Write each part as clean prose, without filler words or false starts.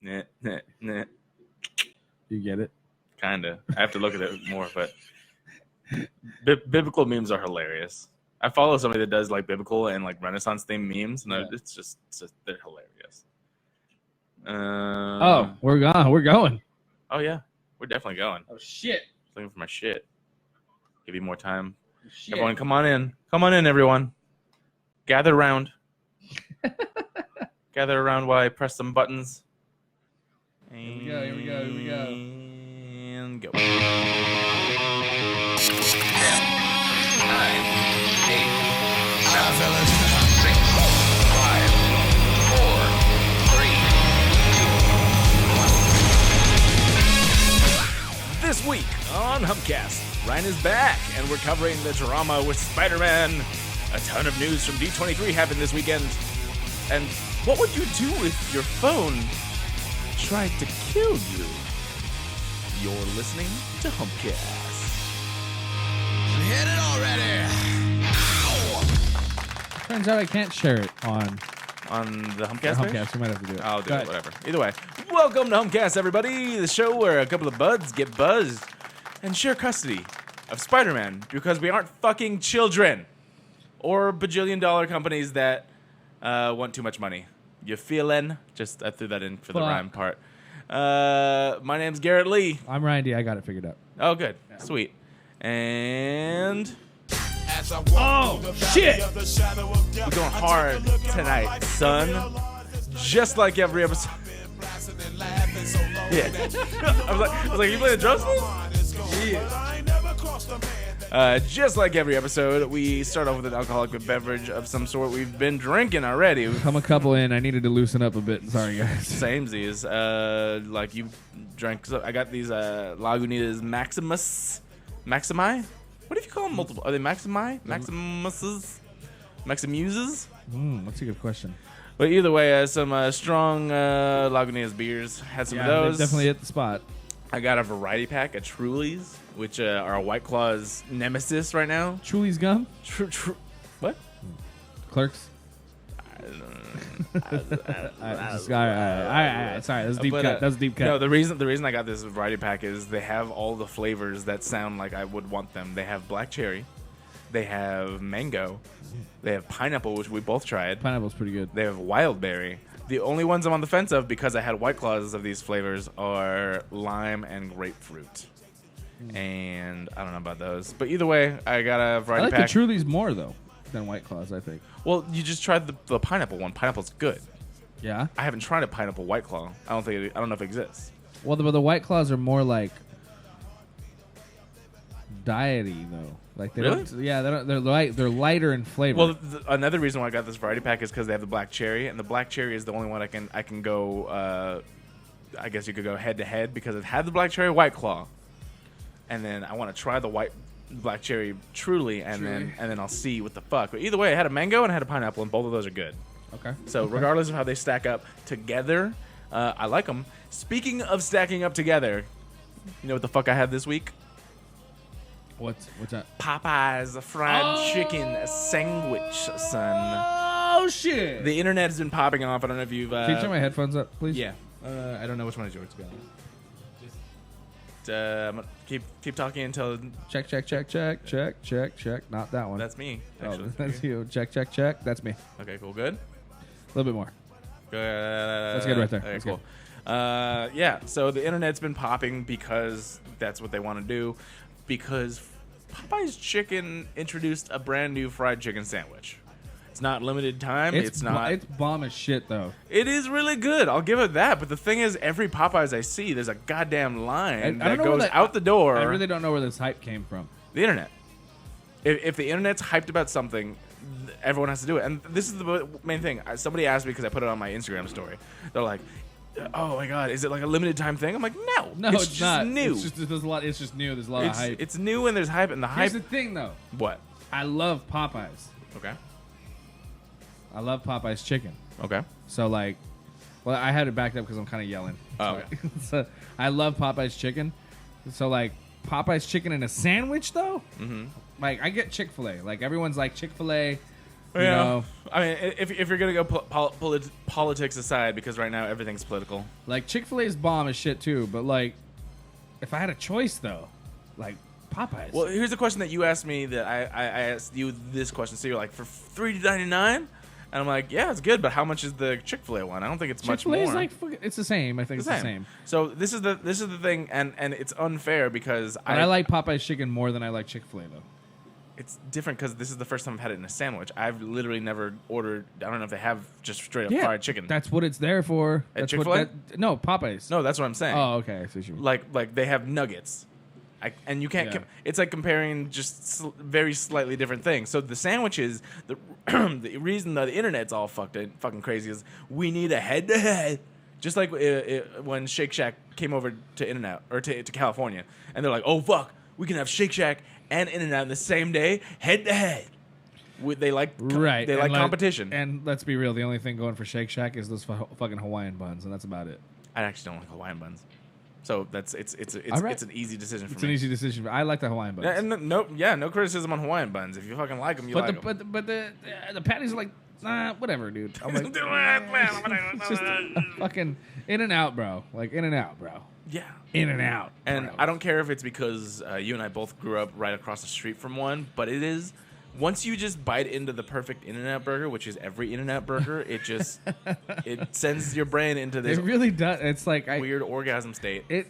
Nah, nah, nah. You get it? Kinda. I have to look at it more, but biblical memes are hilarious. I follow somebody that does like biblical and like Renaissance themed memes, and it's just they're hilarious. We're gone. We're going. Oh yeah, we're definitely going. Oh shit! Looking for my shit. Give you more time. Shit. Everyone, come on in. Come on in, everyone. Gather around. Gather around while I press some buttons. Here we go. Here we go. Here we go. And go. 10, 9, 8, 7, 6, 5, 4, 3, 2, 1. This week on Humpcast, Ryan is back, and we're covering the drama with Spider-Man. A ton of news from D23 happened this weekend. And what would you do if your phone tried to kill you? You're listening to Humpcast. Hit it already! Ow! Turns out I can't share it on the Humpcast page? Humpcast. We might have to do it. I'll do it, whatever. Either way, welcome to Humpcast, everybody. The show where a couple of buds get buzzed and share custody of Spider-Man because we aren't fucking children or bajillion-dollar companies that want too much money. You feelin'? Just I threw that in for the rhyme part. My name's Garrett Lee. I'm Ryan D. I got it figured out. Oh, good. Yeah. Sweet. And... Oh, shit! We're going hard tonight, son. Just like every episode. Yeah. I was like, you play the drums? Yeah. Just like every episode, we start off with an alcoholic beverage of some sort. We've been drinking already. I'm a couple in. I needed to loosen up a bit. Sorry, guys. Samesies. Like you drank. So I got these Lagunitas Maximi? What if you call them multiple? Are they Maximi? Maximuses? Maximuses? That's a good question. But either way, some strong Lagunitas beers. Had some of those. Definitely hit the spot. I got a variety pack of Trulies, which are a White Claw's nemesis right now. Truly's gum? What? Clerks? Sorry, that's deep cut. That's deep cut. No, the reason I got this variety pack is they have all the flavors that sound like I would want them. They have black cherry, they have mango, they have pineapple, which we both tried. Pineapple's pretty good. They have wild berry. The only ones I'm on the fence of because I had White Claws of these flavors are lime and grapefruit. And I don't know about those, but either way, I got a variety pack. I like the Trulies more though than White Claws, I think. Well, you just tried the pineapple one. Pineapple's good. Yeah. I haven't tried a pineapple White Claw. I don't know if it exists. Well, the White Claws are more like diety though. Like they really? Don't. Yeah, they're lighter in flavor. Well, another reason why I got this variety pack is because they have the black cherry, and the black cherry is the only one I can go. I guess you could go head to head because it had the black cherry White Claw, and then I want to try the black cherry Truly, and then I'll see what the fuck. But either way, I had a mango and I had a pineapple, and both of those are good. Okay. So regardless of how they stack up together, I like them. Speaking of stacking up together, you know what the fuck I had this week? What's that? Popeye's fried chicken sandwich, son. Oh shit! The internet has been popping off. I don't know if you've. Can you turn my headphones up, please? Yeah. I don't know which one is yours, to be honest. Keep talking until. Check. Not that one. That's me. Actually. Oh, that's you. Check. That's me. Okay, cool. Good. A little bit more. Good. That's good right there. Okay, that's cool. Yeah. So the internet's been popping because that's what they want to do. Because Popeye's Chicken introduced a brand new fried chicken sandwich. It's not limited time. It's not. It's bomb as shit though. It is really good. I'll give it that. But the thing is, every Popeyes I see, there's a goddamn line that goes out the door. I really don't know where this hype came from. The internet. If the internet's hyped about something, everyone has to do it. And this is the main thing. Somebody asked me because I put it on my Instagram story. They're like, "Oh my god, is it like a limited time thing?" I'm like, "No, it's just not. new. It's just new. There's a lot of hype. It's new and there's hype, and the hype." Here's the thing, though. What? I love Popeyes. Okay. I love Popeyes chicken. Okay. So like, well, I had it backed up because I'm kind of yelling. Oh, okay. So I love Popeyes chicken. So like Popeyes chicken in a sandwich though. Mm-hmm. Like I get Chick-fil-A. Like everyone's like Chick-fil-A. You know, I mean, if you're gonna go politics aside, because right now everything's political. like Chick-fil-A's bomb is shit too. But like, if I had a choice though, like Popeyes. Well, here's the question that you asked me that I asked you this question. So you're like, for $3.99, and I'm like, yeah, it's good, but how much is the Chick-fil-A one? I don't think it's much more. Chick-fil-A is like it's the same. I think it's the same. So this is the thing, and it's unfair because But I like Popeyes chicken more than I like Chick-fil-A though. It's different because this is the first time I've had it in a sandwich. I've literally never ordered. I don't know if they have just straight up fried chicken. That's what it's there for. At That's Chick-fil-A? No, Popeyes. No, that's what I'm saying. Oh, okay. I see what you mean. Like they have nuggets. And you can't. Yeah. It's like comparing just very slightly different things. So the sandwiches, the reason that the internet's all fucking crazy is we need a head-to-head. Just like when Shake Shack came over to In-N-Out or to California, and they're like, "Oh fuck, we can have Shake Shack and In-N-Out in the same day, head-to-head." They like right. They like competition. And let's be real, the only thing going for Shake Shack is those fucking Hawaiian buns, and that's about it. I actually don't like Hawaiian buns. So it's right. it's an easy decision for me. It's an easy decision. I like the Hawaiian buns. Yeah, and no criticism on Hawaiian buns. If you fucking like them, you like them. But the patties are like, whatever, dude. I'm like, it's just a fucking In-N-Out, bro. Like In-N-Out, bro. Yeah. In-N-Out. And bro. I don't care if it's because you and I both grew up right across the street from one, but it is. Once you just bite into the perfect In-N-Out burger, which is every In-N-Out burger, it just it sends your brain into this It really does. It's like weird orgasm state. And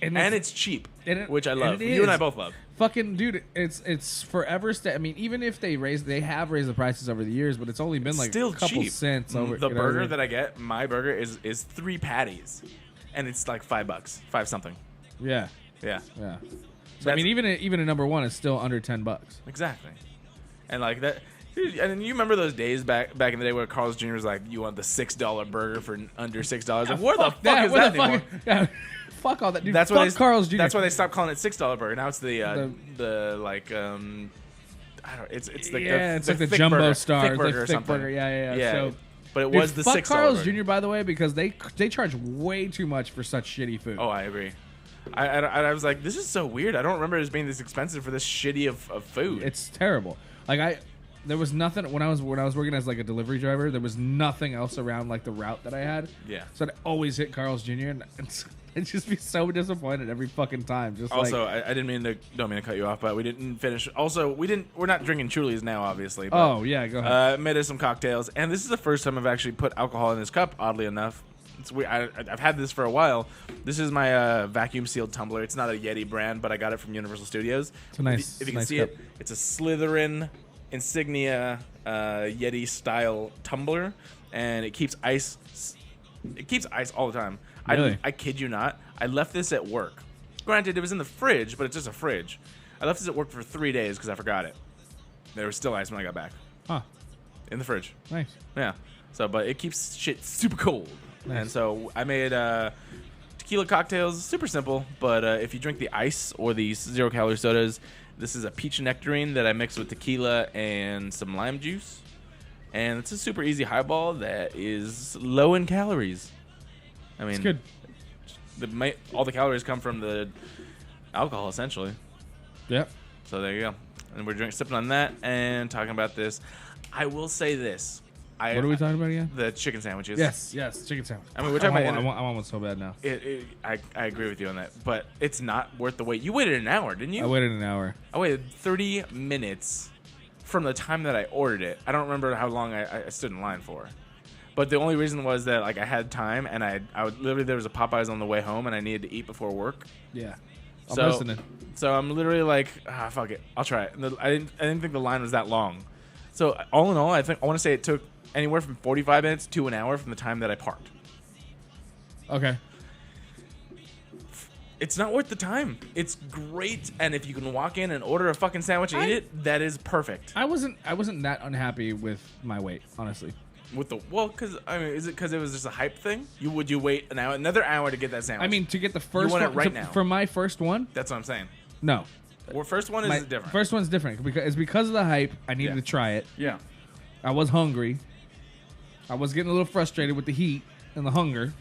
it's cheap, and which I love. and You and I both love. Fucking dude, it's forever. I mean, even if they have raised the prices over the years, but it's only been like Still a couple cheap. cents over. The you know what I burger mean? that I get, my burger is 3 patties, and it's like $5, 5 something. Yeah, Yeah, yeah. So I mean, even a number one is still under $10. exactly. And like that. And you remember those days back in the day where Carl's Jr. was like, "You want the $6 burger for under $6?" Like, where the fuck is that anymore? Fuck all that, dude. That's fuck why Carl's Jr. That's why they stopped calling it $6 burger. Now it's the I don't. It's like the thick jumbo burger, star, thick it's burger like or thick something. burger. Yeah. So, but it dude, was the fuck $6 Carl's burger. Jr. by the way, because they charge way too much for such shitty food. Oh, I agree. I was like, this is so weird. I don't remember it being this expensive for this shitty of food. It's terrible. Like there was nothing when I was working as like a delivery driver. There was nothing else around like the route that I had. Yeah. So I'd always hit Carl's Jr. and I'd just be so disappointed every fucking time. Just also, like, I don't mean to cut you off, but we didn't finish. Also, we're not drinking Trulies now, obviously. But, oh yeah, go ahead. Made us some cocktails, and this is the first time I've actually put alcohol in this cup. Oddly enough, it's weird. I've had this for a while. This is my vacuum sealed tumbler. It's not a Yeti brand, but I got it from Universal Studios. It's a nice. If you can nice see cup. it, it's a Slytherin insignia Yeti style tumbler, and it keeps ice. It keeps ice all the time. Really? I kid you not. I left this at work. Granted, it was in the fridge, but it's just a fridge. I left this at work for 3 days because I forgot it. There was still ice when I got back. Huh. In the fridge. Nice. Yeah. So, but it keeps shit super cold. Nice. And so I made tequila cocktails. Super simple, but if you drink the ice or the 0-calorie sodas, this is a peach nectarine that I mixed with tequila and some lime juice. And it's a super easy highball that is low in calories. I mean, It's good. All the calories come from the alcohol, essentially. Yep. So there you go. And we're sipping on that and talking about this. I will say this. What are we talking about again? The chicken sandwiches. Yes, chicken sandwich. I mean, we're talking about. I want one so bad now. I agree with you on that, but it's not worth the wait. You waited an hour, didn't you? I waited an hour. I waited 30 minutes from the time that I ordered it. I don't remember how long I stood in line for. But the only reason was that like I had time, and I would literally, there was a Popeyes on the way home, and I needed to eat before work. Yeah. I'm So- listening. So I'm literally like, fuck it, I'll try it. And I didn't think the line was that long. So all in all, I want to say it took anywhere from 45 minutes to an hour from the time that I parked. Okay. It's not worth the time. It's great, and if you can walk in and order a fucking sandwich and eat it, that is perfect. I wasn't that unhappy with my wait, honestly. Because I mean, is it because it was just a hype thing? Would you wait another hour to get that sandwich? I mean, to get the first want it one right now. for my first one, that's what I'm saying. no. Well, first one My is different. First one's different because of the hype. I needed Yeah. to try it. yeah. I was hungry. I was getting a little frustrated with the heat and the hunger,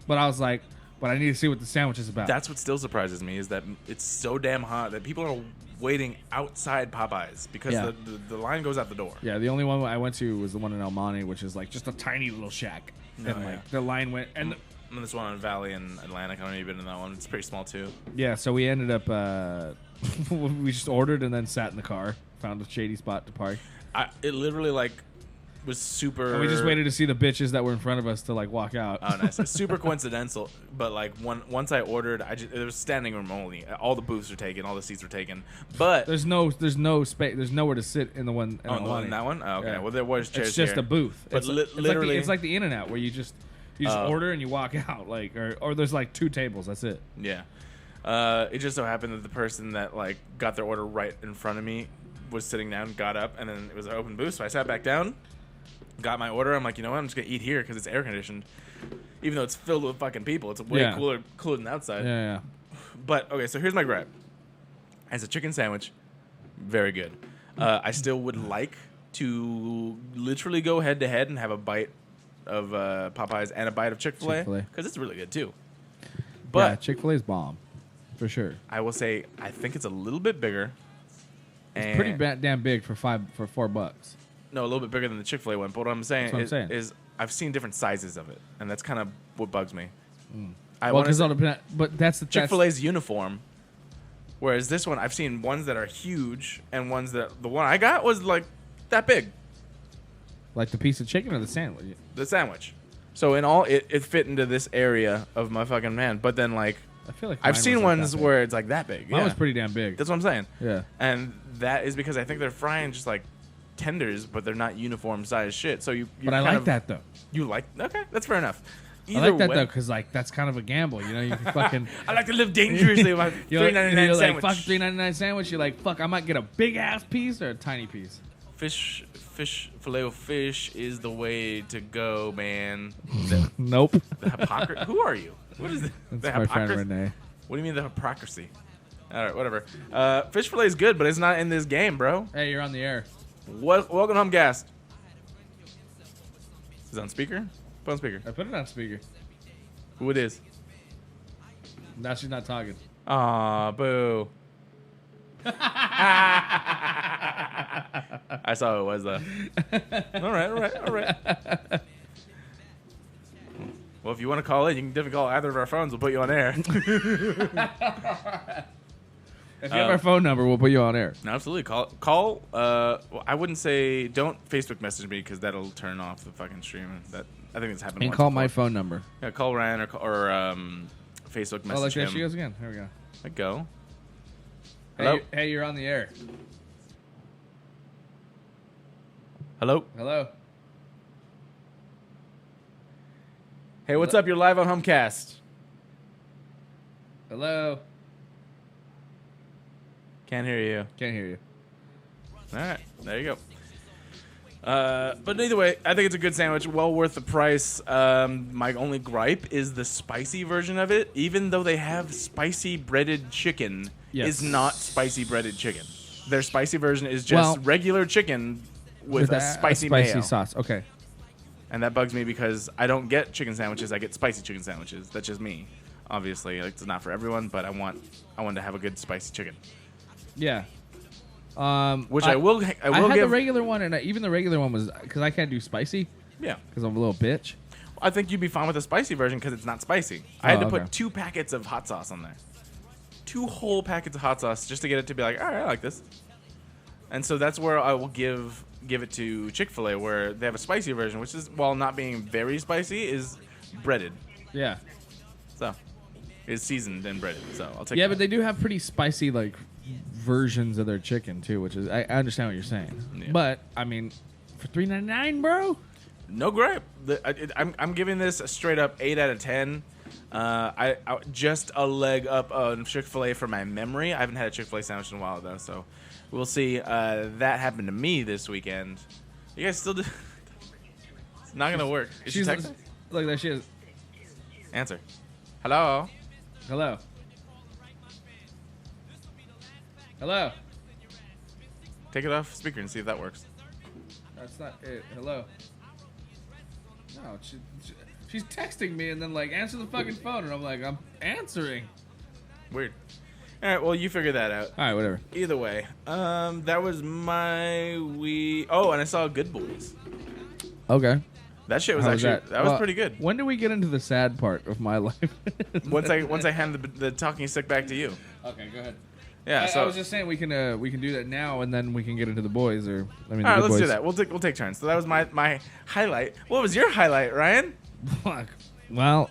but I was like, but I need to see what the sandwich is about. That's what still surprises me is that it's so damn hot that people are waiting outside Popeyes because Yeah. the line goes out the door. Yeah, the only one I went to was the one in El Monte, which is like just a tiny little shack. No, And yeah. like the line went, and And this one in Valley in Atlantic. I don't know if you've been in that one. It's pretty small too. yeah, so we ended up we just ordered and then sat in the car, found a shady spot to park, It literally like was super. and we just waited to see the bitches that were in front of us to like walk out. Oh, nice. It's super coincidental, but like once I ordered, it was standing room only. All the booths were taken, all the seats were taken. But There's no space. There's nowhere to sit in the one. In oh, El no, Monte. in that one. Oh, okay. Yeah. Well, there was chairs It's just here. a booth. But literally, it's like the In-N-Out where you just order and you walk out, like, or there's like 2 tables. That's it. Yeah. It just so happened that the person that like got their order right in front of me was sitting down, got up, and then it was an open booth. So I sat back down, got my order. I'm like, you know what? I'm just gonna eat here because it's air conditioned, even though it's filled with fucking people. It's way Yeah. cooler than outside. Yeah. But okay, so here's my gripe. As a chicken sandwich, very good. I still would like to literally go head to head and have a bite of Popeyes and a bite of Chick-fil-A Chick-fil-A. because it's really good too. But But Chick-fil-A's bomb, for sure. I will say I think it's a little bit bigger. It's pretty damn big for $4. No, a little bit bigger than the Chick-fil-A one. But what I'm saying, That's what I'm saying. is I've seen different sizes of it, and that's kind of what bugs me. I Well, want because but that's the Chick-fil-A's uniform, whereas this one I've seen ones that are huge and ones that the one I got was like that big. like the piece of chicken or the sandwich. The sandwich. So in all, it fit into this area of my fucking man. But then like I feel like I've mine seen was like ones that big. where it's like that big. Mine Yeah. was pretty damn big. That's what I'm saying. Yeah. And that is because I think they're frying just like tenders, but they're not uniform size shit. So you. But I like that though. You like? Okay, that's fair enough. I like that way- though because like that's kind of a gamble, you know. You can fucking I like to live dangerously with my you're $3.99 like sandwich. fuck $3.99 sandwich. You're like fuck. I might get a big ass piece or a tiny piece. Fish, filet of fish is the way to go, man. Nope. The hypocrisy. Who are you? What is it? That's The my friend hypocrisy? Renee. What do you mean the hypocrisy? All right, whatever. Fish fillet is good, but it's not in this game, bro. Hey, you're on the air. Welcome to Humpcast. Is it on speaker? Put on speaker. I put it on speaker. Who it is? Now she's not talking. Aw, boo. I saw who it was, though. All right. Well, if you want to call in, you can definitely call either of our phones. We'll put you on air. If you have our phone number, we'll put you on air. No, absolutely. Call. Well, I wouldn't say don't Facebook message me because that'll turn off the fucking stream. I think it's happened. And once call before. my phone number. Yeah, call Ryan or Facebook message Oh, look, there him. she goes again. Here we go. I go. Hello? Hey, you're on the air. Hello. Hello. Hey, what's up? You're live on Humpcast. Hello. Can't hear you. Can't hear you. All right, there you go. But either way, I think it's a good sandwich, well worth the price. My only gripe is the spicy version of it. Even though they have spicy breaded chicken, Yes. is not spicy breaded chicken. Their spicy version is just regular chicken with a spicy mayo. sauce. Okay. And that bugs me because I don't get chicken sandwiches. I get spicy chicken sandwiches. That's just me. Obviously, like, it's not for everyone, but I want to have a good spicy chicken. Yeah. Which I will I had give. the regular one, and even the regular one was because I can't do spicy Yeah. because I'm a little bitch. I think you'd be fine with the spicy version because it's not spicy. I had to okay. put 2 packets of hot sauce on there. 2 whole packets of hot sauce just to get it to be like, all right, I like this. And so that's where I will give it to Chick-fil-A, where they have a spicy version, which is, while not being very spicy, is breaded. Yeah. So, is seasoned and breaded. So I'll take Yeah, that. but they do have pretty spicy like versions of their chicken too, which is I understand what you're saying. Yeah. But I mean, for $3.99, bro. No gripe. I'm giving this a straight up 8 out of 10. I just a leg up on Chick-fil-A for my memory. I haven't had a Chick-fil-A sandwich in a while though, so we'll see. That happened to me this weekend. You guys still do? It's not gonna work. Is she texting? Look, there she is. Answer. Hello. Hello. Hello. Take it off speaker and see if that works. That's not it. Hello. No, she's texting me and then like answer the fucking phone and I'm like I'm answering. Weird. All right, well, you figure that out. All right, whatever. Either way, that was my week. Oh, and I saw Good Boys. Okay. That shit was How was actually that was pretty good. When do we get into the sad part of my life? Once I hand the talking stick back to you. Okay, go ahead. Yeah, I was just saying we can do that now, and then we can get into the boys. All right, let's do that. We'll take turns. So that was my highlight. What was your highlight, Ryan? Fuck. Well,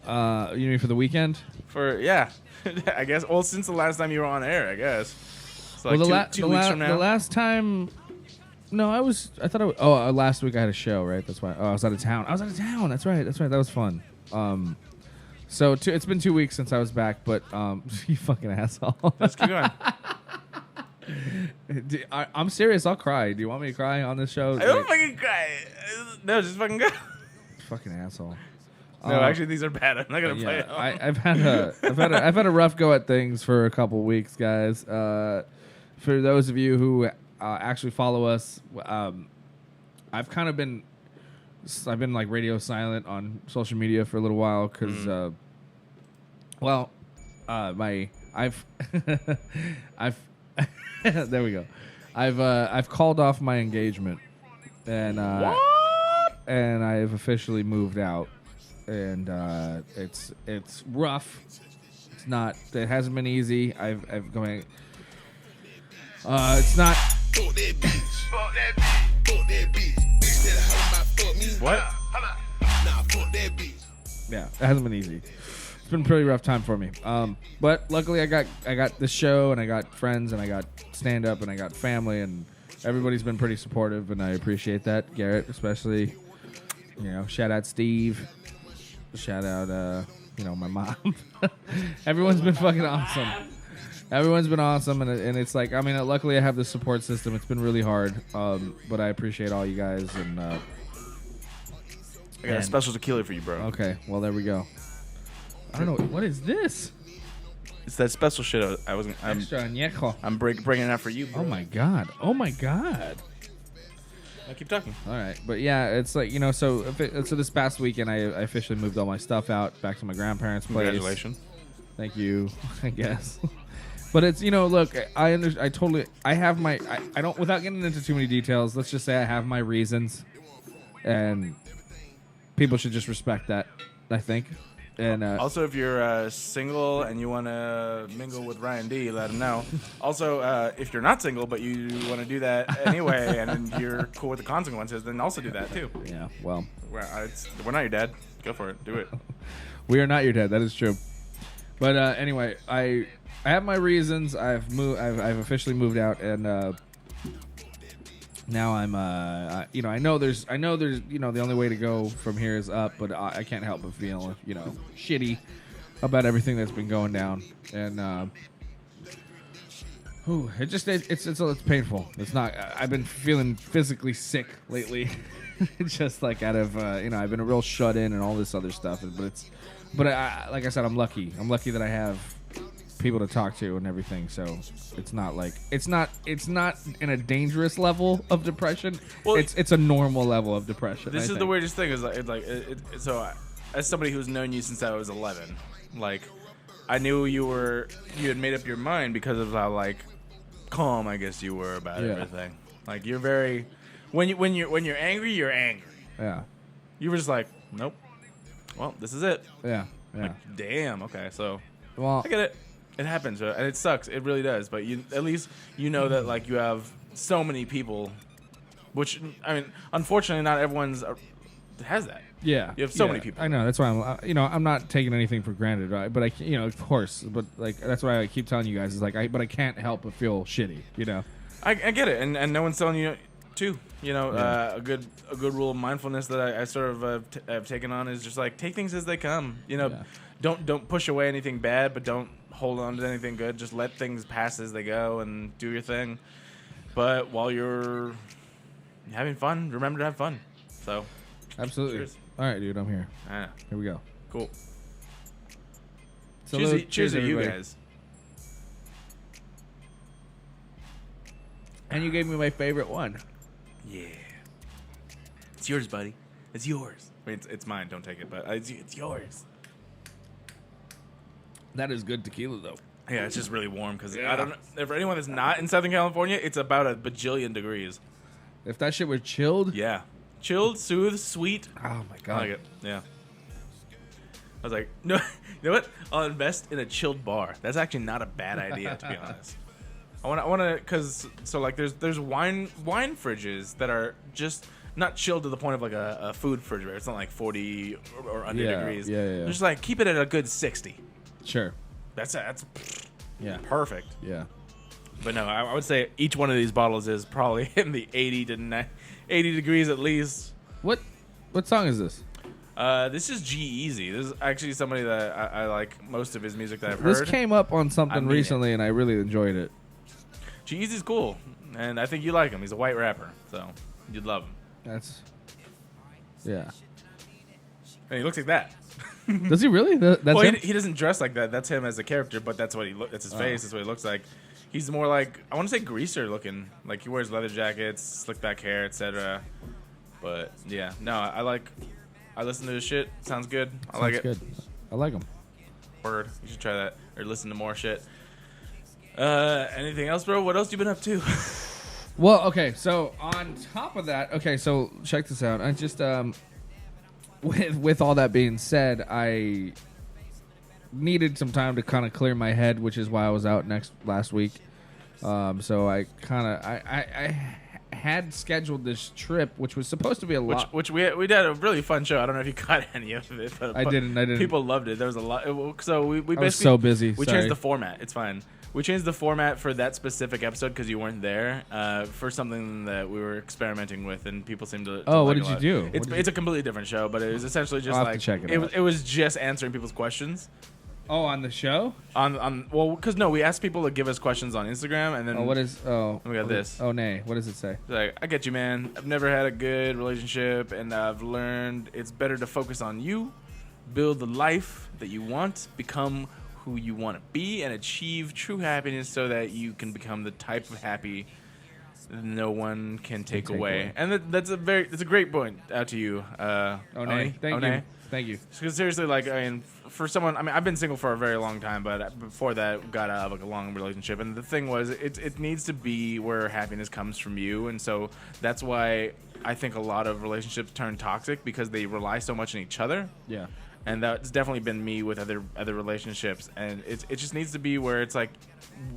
you mean for the weekend? I guess. Well, since the last time you were on air, I guess. So like two weeks from now. The last time. No, I thought I was. Last week I had a show, right? That's why. Oh, I was out of town. That's right. That was fun. So it's been 2 weeks since I was back, but you fucking asshole. Let's keep going. I'm serious. I'll cry. Do you want me to cry on this show? I don't fucking cry. No, just fucking go. Fucking asshole. No, actually, these are bad. I'm not gonna play it. I've had a rough go at things for a couple weeks, guys. For those of you who actually follow us, I've been like radio silent on social media for a little while because, I've there we go. I've called off my engagement, and and I've officially moved out. And it's rough. It hasn't been easy. I've going. It's not. What? Yeah, it hasn't been easy. It's been a pretty rough time for me. But luckily I got this show, and I got friends, and I got stand up, and I got family, and everybody's been pretty supportive, and I appreciate that. Garrett especially. Shout out Steve. Shout out, my mom. Everyone's been fucking awesome. Everyone's been awesome, and it's like, luckily I have this support system. It's been really hard, but I appreciate all you guys. And I got a special tequila for you, bro. Okay, well there we go. I don't know what is this. It's that special shit. I'm Extra añejo. I'm bringing it out for you, bro. Oh my god. I'll keep talking. All right, but yeah, it's like so this past weekend I officially moved all my stuff out back to my grandparents' place. Congratulations. Thank you, I guess. But it's look, I have my I don't, without getting into too many details. Let's just say I have my reasons, and people should just respect that. I think. And also, if you're single and you want to mingle with Ryan D, let him know. Also, if you're not single but you want to do that anyway, and you're cool with the consequences, then also do that too. Yeah, well, we're not your dad. Go for it. Do it. We are not your dad. That is true. But anyway, I have my reasons. I've officially moved out, and now I'm I know there's the only way to go from here is up, but I can't help but feel shitty about everything that's been going down, and it's painful. It's not. I've been feeling physically sick lately, just like out of I've been a real shut in and all this other stuff, but I like I said, I'm lucky. I'm lucky that I have people to talk to and everything, so it's not in a dangerous level of depression. Well, it's a normal level of depression. This is the weirdest thing is so as somebody who's known you since I was 11, like I knew you had made up your mind because of how like calm I guess you were about everything. Like you're very when you're angry, you're angry. Yeah. You were just like, nope. Well, this is it. Yeah. Like, damn. Okay, so well, I get it. It happens, and it sucks. It really does. But at least you know that like you have so many people, which unfortunately, not everyone's has that. Yeah, you have so many people. I know. That's why I'm not taking anything for granted, right? But of course. But like that's why I keep telling you guys is like but I can't help but feel shitty. I get it, and no one's telling you too. A good rule of mindfulness that I sort of have taken on is just like take things as they come. Don't push away anything bad, but don't hold on to anything good. Just let things pass as they go and do your thing. But while you're having fun, remember to have fun. So, absolutely. Cheers. All right, dude, I'm here. Ah, here we go. Cool. Cheers to you everybody. guys. And you gave me my favorite one. Yeah. It's yours, buddy. It's yours. It's mine. Don't take it, but it's yours. That is good tequila, though. Yeah, it's just really warm because I don't know. For anyone that's not in Southern California, it's about a bajillion degrees. If that shit were chilled. Yeah. Chilled, soothed, sweet. Oh my I god. like it. Yeah. I was like, no, you know what? I'll invest in a chilled bar. That's actually not a bad idea, to be honest. I want to, cause so like there's wine fridges that are just not chilled to the point of like a food refrigerator. It's not like 40 or under degrees. Yeah. Just like keep it at a good 60. Sure. That's Yeah. perfect. Yeah. But no, I would say each one of these bottles is probably in the 80 degrees at least. What song is this? This is G-Eazy. This is actually somebody that I like most of his music that I've This heard. came up on something I mean recently, and I really enjoyed it. G-Eazy's cool, and I think you like him. He's a white rapper, so you'd love him. Yeah. And he looks like that. Does he really? That's Well, him? he doesn't dress like that. That's him as a character, but that's what that's his face. That's what he looks like. He's more like, I want to say greaser looking. Like he wears leather jackets, slick back hair, etc. But yeah, no, I listen to his shit. Sounds good. I like it. Good. I like him. Word. You should try that or listen to more shit. Anything else, bro? What else you been up to? Well, okay. So on top of that, okay. So check this out. I just with all that being said, I needed some time to kind of clear my head, which is why I was out last week. So I kind of I had scheduled this trip, which was supposed to be a lot. Which we did a really fun show. I don't know if you caught any of it. But I didn't. People loved it. There was a lot. So we basically was so busy. We Sorry. changed the format. It's fine. We changed the format for that specific episode because you weren't there for something that we were experimenting with, and people seemed to. Oh, like what a did you lot. do? It's a completely different show, but it was essentially just I'll have like to check it out. It was just answering people's questions. Oh, on the show? Well, because no, we asked people to give us questions on Instagram, and then we got this. Oh, nay. What does it say? It's like, I get you, man. I've never had a good relationship, and I've learned it's better to focus on you, build the life that you want, become who you want to be, and achieve true happiness so that you can become the type of happy that no one can take away. And that's a great point out to you, Nay. Thank you. Because seriously, like, I mean, for someone, I mean, I've been single for a very long time, but before that, got out of like a long relationship. And the thing was, it needs to be where happiness comes from you, and so that's why I think a lot of relationships turn toxic because they rely so much on each other. Yeah. And that's definitely been me with other relationships, and it just needs to be where it's like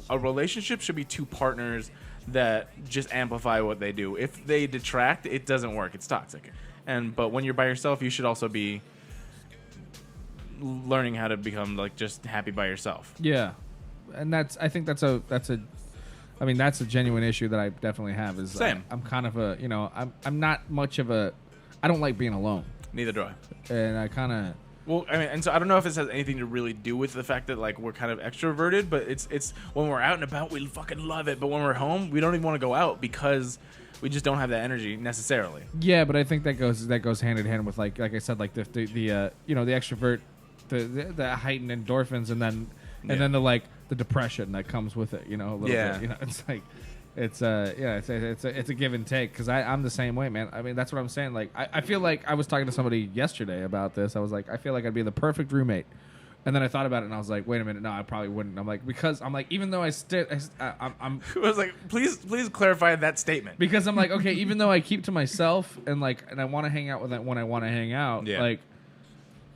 a relationship should be two partners that just amplify what they do. If they detract, it doesn't work. It's toxic. But when you're by yourself, you should also be learning how to become like just happy by yourself. Yeah, and I think that's a genuine issue that I definitely have. Is Same. I'm kind of I'm not much of a. I don't like being alone, Neither do I. and I kind of. Well, I mean, and so I don't know if this has anything to really do with the fact that like we're kind of extroverted, but it's when we're out and about, we fucking love it. But when we're home, we don't even want to go out because we just don't have that energy necessarily. Yeah, but I think that goes hand in hand with like I said, like the extrovert, the heightened endorphins, and then the depression that comes with it. A little bit. It's like. It's a give and take because I'm the same way, man. I mean, that's what I'm saying. Like, I feel like I was talking to somebody yesterday about this. I was like, I feel like I'd be the perfect roommate, and then I thought about it and I was like, wait a minute, no, I probably wouldn't. I'm like, because I'm like, even though I'm I was like, please clarify that statement. because I'm like, okay, even though I keep to myself and I want to hang out with that when I want to hang out, like,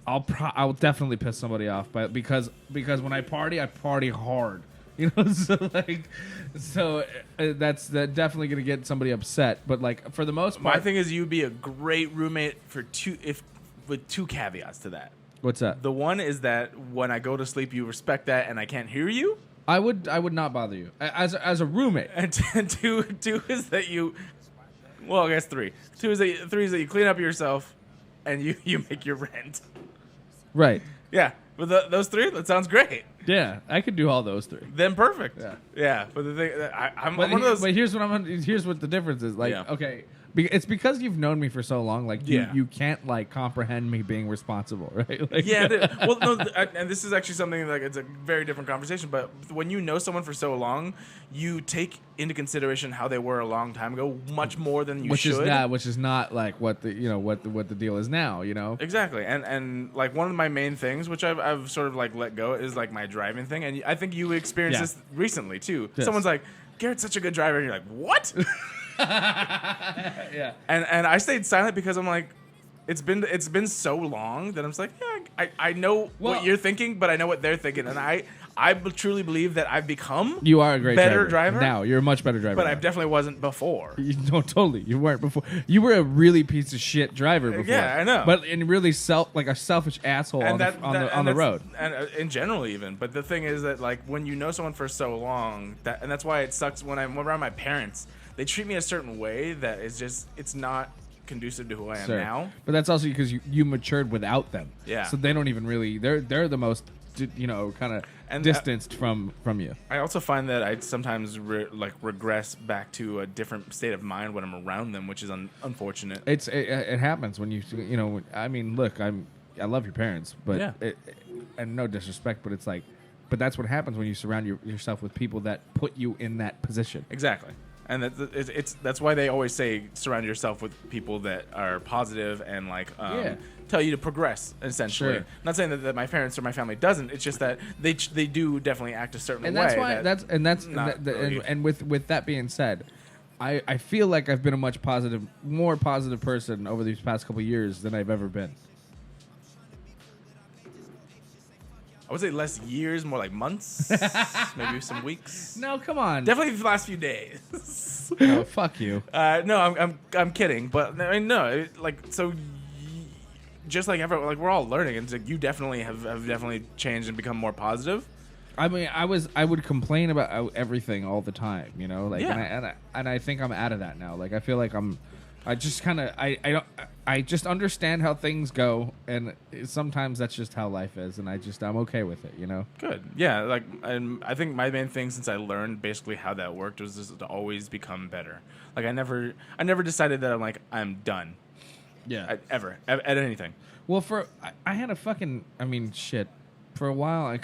I'll definitely piss somebody off, but because when I party hard. That's definitely gonna get somebody upset. But like for the most part, My thing is you'd be a great roommate with two caveats to that. What's that? The one is that when I go to sleep, you respect that, and I can't hear you. I would not bother you as a roommate. And two is that you. Well, I guess three. Three is that you clean up yourself, and you make your rent. Right. Yeah, but those three, that sounds great. Yeah, I could do all those three. Then perfect. Yeah. Yeah, but the thing, I'm one of those. But here's what the difference is. Like, Yeah. okay, It's because you've known me for so long. Like Yeah. you can't like comprehend me being responsible, right? Like, Yeah, well, no, and this is actually something like it's a very different conversation. But when you know someone for so long, you take into consideration how they were a long time ago much more than you should. Which is not like what the deal is now. You know. Exactly, and like one of my main things, which I've sort of like let go, is like my driving thing, and I think you experienced this recently too. Yes. Someone's like, "Garrett's such a good driver," and you're like, "What?" Yeah. And I stayed silent because I'm like, it's been so long that I'm just like, yeah, I know what you're thinking, but I know what they're thinking, and I truly believe that I've become You are a great better driver now. You're a much better driver, but I now. definitely wasn't before. You, no, totally. You weren't before. You were a really piece of shit driver before. Yeah, I know. But in really a selfish asshole on the that's- road. and in general even. But the thing is that like when you know someone for so long, and that's why it sucks when I'm around my parents. They treat me a certain way that is just it's not conducive to who I am Sure. now. But that's also because you matured without them. Yeah. So they don't even really. They're the most kind of And, distanced from you. I also find that I sometimes regress back to a different state of mind when I'm around them, which is unfortunate. It happens when I mean, look, I love your parents, but Yeah. and no disrespect, but it's like, but that's what happens when you surround yourself with people that put you in that position. Exactly. And that's why they always say surround yourself with people that are positive and like tell you to progress, essentially. Sure. Not saying that my parents or my family doesn't. It's just that they do definitely act a certain And way. that's why really- and with that being said, I feel like I've been a much more positive person over these past couple of years than I've ever been. I would say less years, more like months, maybe some weeks. No, come on. Definitely the last few days. No, fuck you. No, I'm kidding, but I mean, no, just like everyone, like we're all learning, and it's like you definitely have definitely changed and become more positive. I mean, I would complain about everything all the time, you know, like, Yeah. and I think I'm out of that now. Like, I feel like I just kind of, I just understand how things go, and sometimes that's just how life is, and I'm okay with it, you know. Good, yeah. Like, and I think my main thing since I learned basically how that worked was just to always become better. Like, I never decided that I'm done. Yeah. At anything. Well, I had a fucking, I mean, shit. For a while, I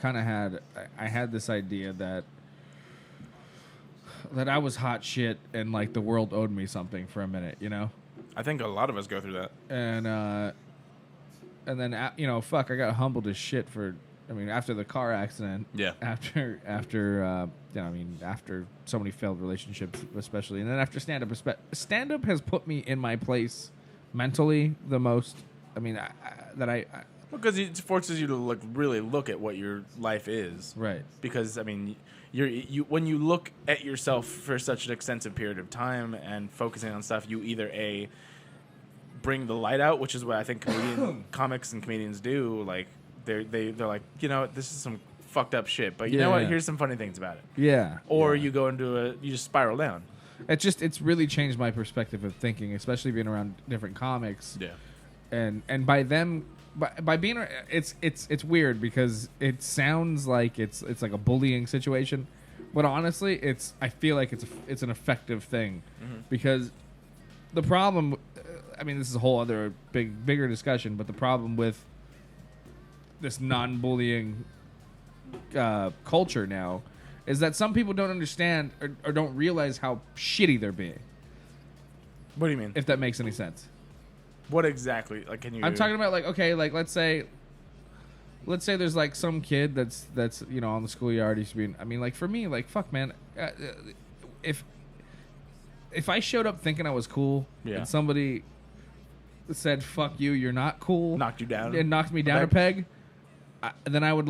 had this idea that I was hot shit and like the world owed me something for a minute, you know. I think a lot of us go through that. And then fuck, I got humbled as shit after the car accident. Yeah. After so many failed relationships, especially, and then after stand up has put me in my place mentally the most. I mean, Because it forces you to really look at what your life is. right. Because I mean, you when you look at yourself for such an extensive period of time and focusing on stuff, you either bring the light out, which is what I think comics and comedians do. Like they're like, this is some fucked up shit, but you know what? Yeah. Here's some funny things about it. Yeah. Or yeah. you go into you just spiral down. It's really changed my perspective of thinking, especially being around different comics. Yeah. And by them. By being, it's weird because it sounds like it's like a bullying situation, but honestly, I feel like it's an effective thing, because the problem, I mean, this is a whole other bigger discussion, but the problem with this non-bullying culture now is that some people don't understand or don't realize how shitty they're being. What do you mean? If that makes any sense. What exactly? Like, can you? I'm talking about let's say there's like some kid that's on the schoolyard. He's being. I mean, like for me, like fuck, man. If I showed up thinking I was cool, and somebody said "fuck you," you're not cool, knocked you down, and knocked me down a peg, then I'd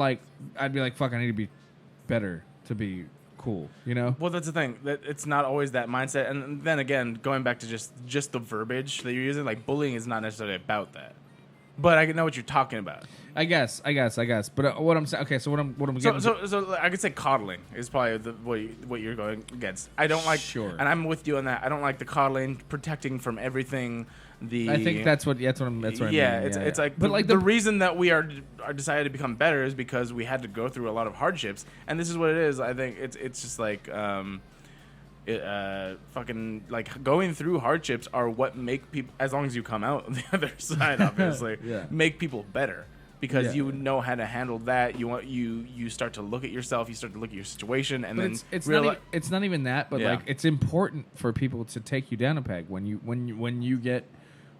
be like, fuck, I need to be better to be cool, you know? Well, that's the thing. That it's not always that mindset. And then again, going back to just the verbiage that you're using, like bullying is not necessarily about that. But I know what you're talking about. I guess. But what I'm saying, okay, so what I'm getting. So I could say coddling is probably what you're going against. I don't like. Sure. And I'm with you on that. I don't like the coddling, protecting from everything. I think that's what I mean. It's like, but the reason that we are decided to become better is because we had to go through a lot of hardships, and this is what it is. I think it's just like fucking like going through hardships are what make people, as long as you come out on the other side, obviously, Yeah. make people better. Because Yeah. you know how to handle that. You start to look at yourself. You start to look at your situation, and But then it's not even that, but Yeah. like it's important for people to take you down a peg when you get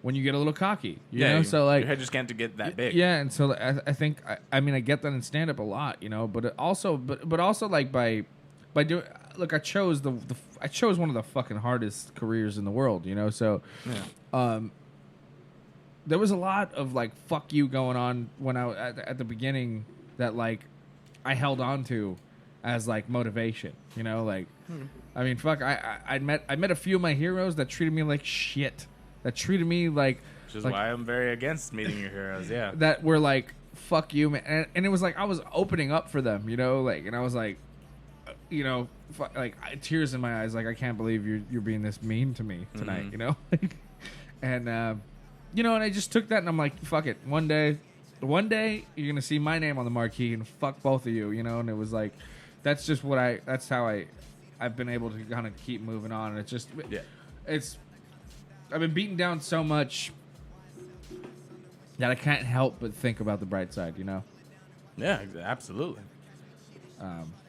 a little cocky. You know? So like your head just can't get that big. Yeah, and so I think I mean I get that in stand up a lot, you know, but it also but also like by doing, look, I chose I chose one of the fucking hardest careers in the world, you know, so there was a lot of like fuck you going on when I at the beginning that like I held on to as like motivation, you know, like I mean fuck I met a few of my heroes that treated me like shit, that treated me like, Which is like why I'm very against meeting your heroes. Yeah. that were like fuck you, man, and it was like I was opening up for them, you know, like, and I was like, you know, tears in my eyes, like I can't believe you're being this mean to me tonight, you know, and you know, and I just took that and I'm like, fuck it, one day you're gonna see my name on the marquee and fuck both of you, you know, and it was like that's how I've been able to kind of keep moving on, and it's just I've been beaten down so much that I can't help but think about the bright side, you know. Yeah, absolutely.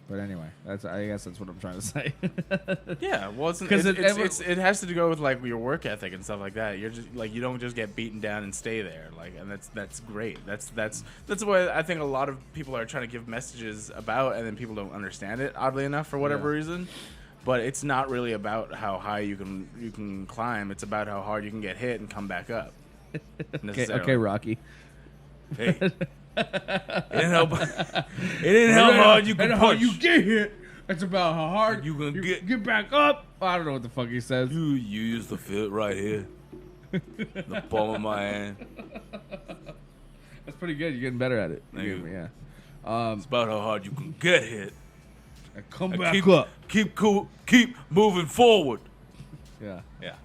But anyway, I guess that's what I'm trying to say. Yeah, well, it has to go with like your work ethic and stuff like that. You're just like, you don't just get beaten down and stay there, like, and that's great. That's what I think a lot of people are trying to give messages about, and then people don't understand it, oddly enough, for whatever reason. But it's not really about how high you can climb. It's about how hard you can get hit and come back up. Okay, Rocky. Hey. It didn't help how hard you can how punch. you get hit. It's about how hard You gonna get back up. I don't know what the fuck he says. You use the fit right here. The palm of my hand. That's pretty good. You're getting better at it. Thank you. Yeah. It's about how hard you can get hit. And come And back up. Keep cool. Keep moving forward. Yeah. Yeah.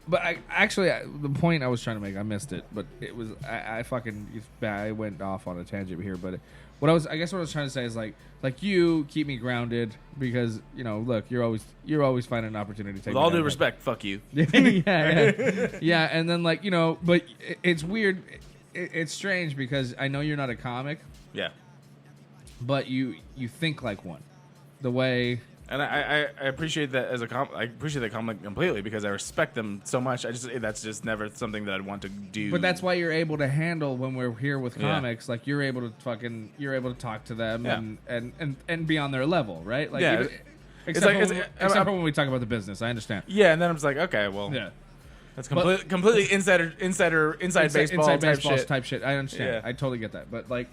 But the point I was trying to make, I missed it. But it was I went off on a tangent here. But what I was trying to say is like you keep me grounded because, you know, look, you're always finding an opportunity to take. With all due respect, fuck you. yeah. And then like, you know, but it's weird. It's strange because I know you're not a comic. Yeah. But you think like one, the way. And I appreciate that I appreciate that comment completely because I respect them so much. That's just never something that I'd want to do. But that's why you're able to handle when we're here with comics. Like you're able to talk to them and be on their level, right? Like yeah. except for when we talk about the business, I understand. Yeah, and then I'm just like, okay, well, Yeah. that's completely inside baseball type shit. I understand. Yeah. I totally get that. But like,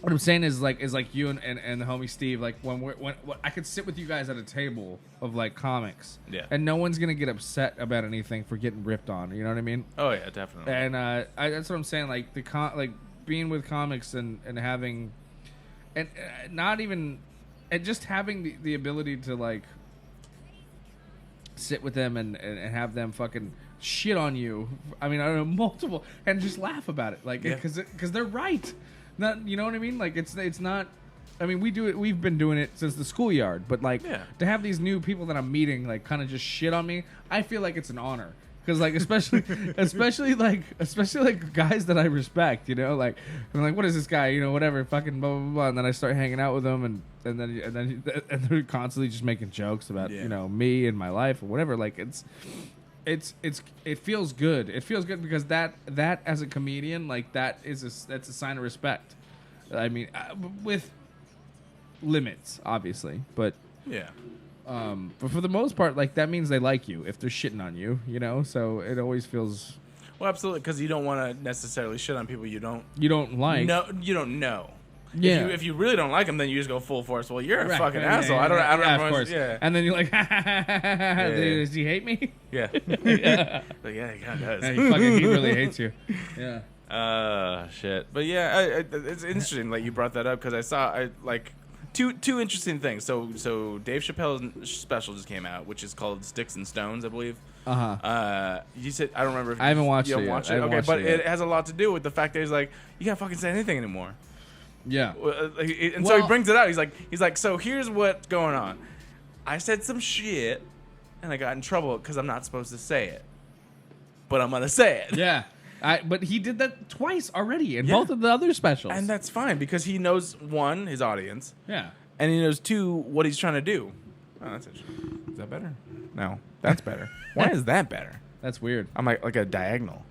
what I'm saying is like you and the homie Steve, like when I could sit with you guys at a table of like comics, and no one's gonna get upset about anything for getting ripped on. You know what I mean? Oh yeah, definitely. And that's what I'm saying. Like like being with comics and having, and not even, and just having the ability to like sit with them and have them fucking shit on you. I mean, I don't know, multiple, and just laugh about it, like because they're right. Not, you know what I mean? Like it's not. I mean, we do it. We've been doing it since the schoolyard. But like to have these new people that I'm meeting, like kind of just shit on me, I feel like it's an honor. Because like especially like guys that I respect, you know, like I'm like, what is this guy? You know, whatever, fucking blah blah blah. And then I start hanging out with them, and then they're constantly just making jokes about you know me and my life or whatever. Like it feels good. It feels good because that as a comedian, like that's a sign of respect. I mean, with limits, obviously, but but for the most part, like that means they like you if they're shitting on you, you know. So it always feels well, absolutely, because you don't want to necessarily shit on people you don't like. No, you don't know. Yeah. If you really don't like them, then you just go full force. Well, you're a fucking yeah, asshole. Yeah, I don't know. Of course. Yeah. And then you're like, does he hate me? Yeah. Yeah. But yeah, he kind of does. He really hates you. Yeah. Shit. But yeah, it's interesting. Like you brought that up because I saw like two interesting things. So Dave Chappelle's special just came out, which is called Sticks and Stones, I believe. You said I don't remember. If I haven't watched it. Okay, but it has a lot to do with the fact that he's like, you can't fucking say anything anymore. Yeah. And so he brings it out. He's like, so here's what's going on. I said some shit, and I got in trouble because I'm not supposed to say it, but I'm gonna say it. Yeah. But he did that twice already in Yeah. both of the other specials. And that's fine because he knows, one, his audience, yeah. and he knows, two, what he's trying to do. Oh, that's interesting. Is that better? No, that's better. Why is that better? That's weird. I'm like a diagonal.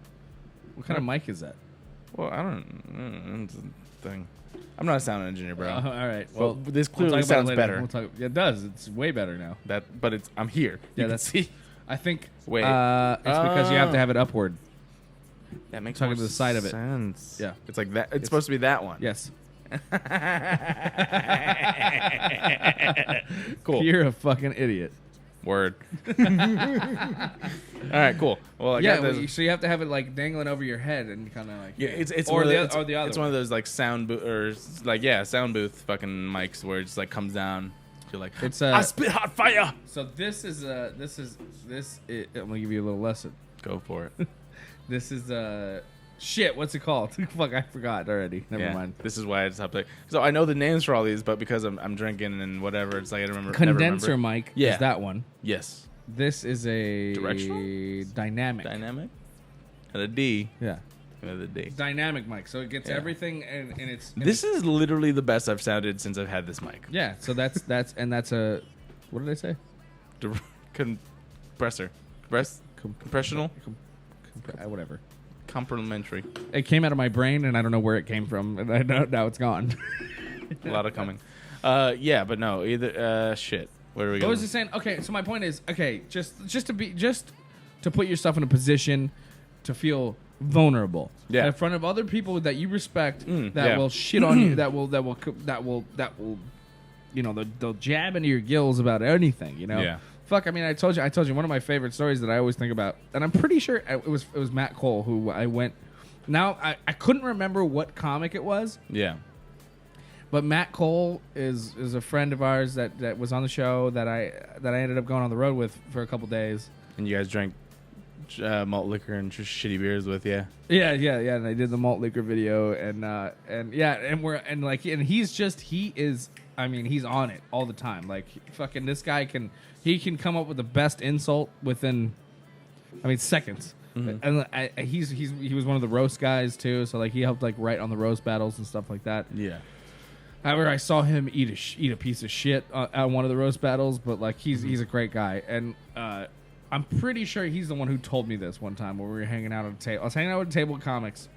What kind of mic is that? Well, I don't. It's a thing. I'm not a sound engineer, bro. All right. Well, Well, this we'll clearly talk about it sounds later. better. It does. It's way better now. But I'm here. Yeah, You can that's. see. I think. Wait. It's because you have to have it upward. That makes Talking more to the side of it. sense. Yeah. It's like that. It's supposed to be that one. Yes. Cool. You're a fucking idiot. Word. All right. Cool. Well, I got this. So you have to have it like dangling over your head and kind of like. Yeah, it's or one the of other. Or the other. It's one of those like sound sound booth fucking mics where it just like comes down. You're like, It's I spit hot fire. So this is. I'm gonna give you a little lesson. Go for it. This is shit. What's it called? Fuck, I forgot already. Never mind. This is why I just have to. So I know the names for all these, but because I'm drinking and whatever, it's like I don't remember. Condenser never remember. mic Yeah. is that one. Yes. This is a Directional? dynamic. Dynamic. And a D. Yeah. And a D. Dynamic mic. So it gets Yeah. everything and it's. And This is literally the best I've sounded since I've had this mic. yeah. So that's a. What did I say? Compressor. Compressional. Whatever. Complimentary. It came out of my brain and I don't know where it came from and I know now it's gone. A lot of coming. Yeah, but no. Either. Shit. Where are we What going? was he saying? Okay, so my point is, just to put yourself in a position to feel vulnerable, Yeah. in front of other people that you respect, that yeah. will shit on you, that will, you know, they'll jab into your gills about anything, you know. Yeah. Fuck, I mean, I told you one of my favorite stories that I always think about, and I'm pretty sure it was Matt Cole who I went. Now I couldn't remember what comic it was. Yeah. But Matt Cole is a friend of ours that was on the show that I ended up going on the road with for a couple days. And you guys drank malt liquor and just shitty beers with, yeah. Yeah. And I did the malt liquor video and he's on it all the time. Like fucking this guy can come up with the best insult within, seconds. Mm-hmm. And he was one of the roast guys too. So like he helped like write on the roast battles and stuff like that. Yeah. However, I saw him eat a piece of shit at one of the roast battles, but like he's a great guy, and I'm pretty sure he's the one who told me this one time where we were hanging out at a table. I was hanging out at a table of comics.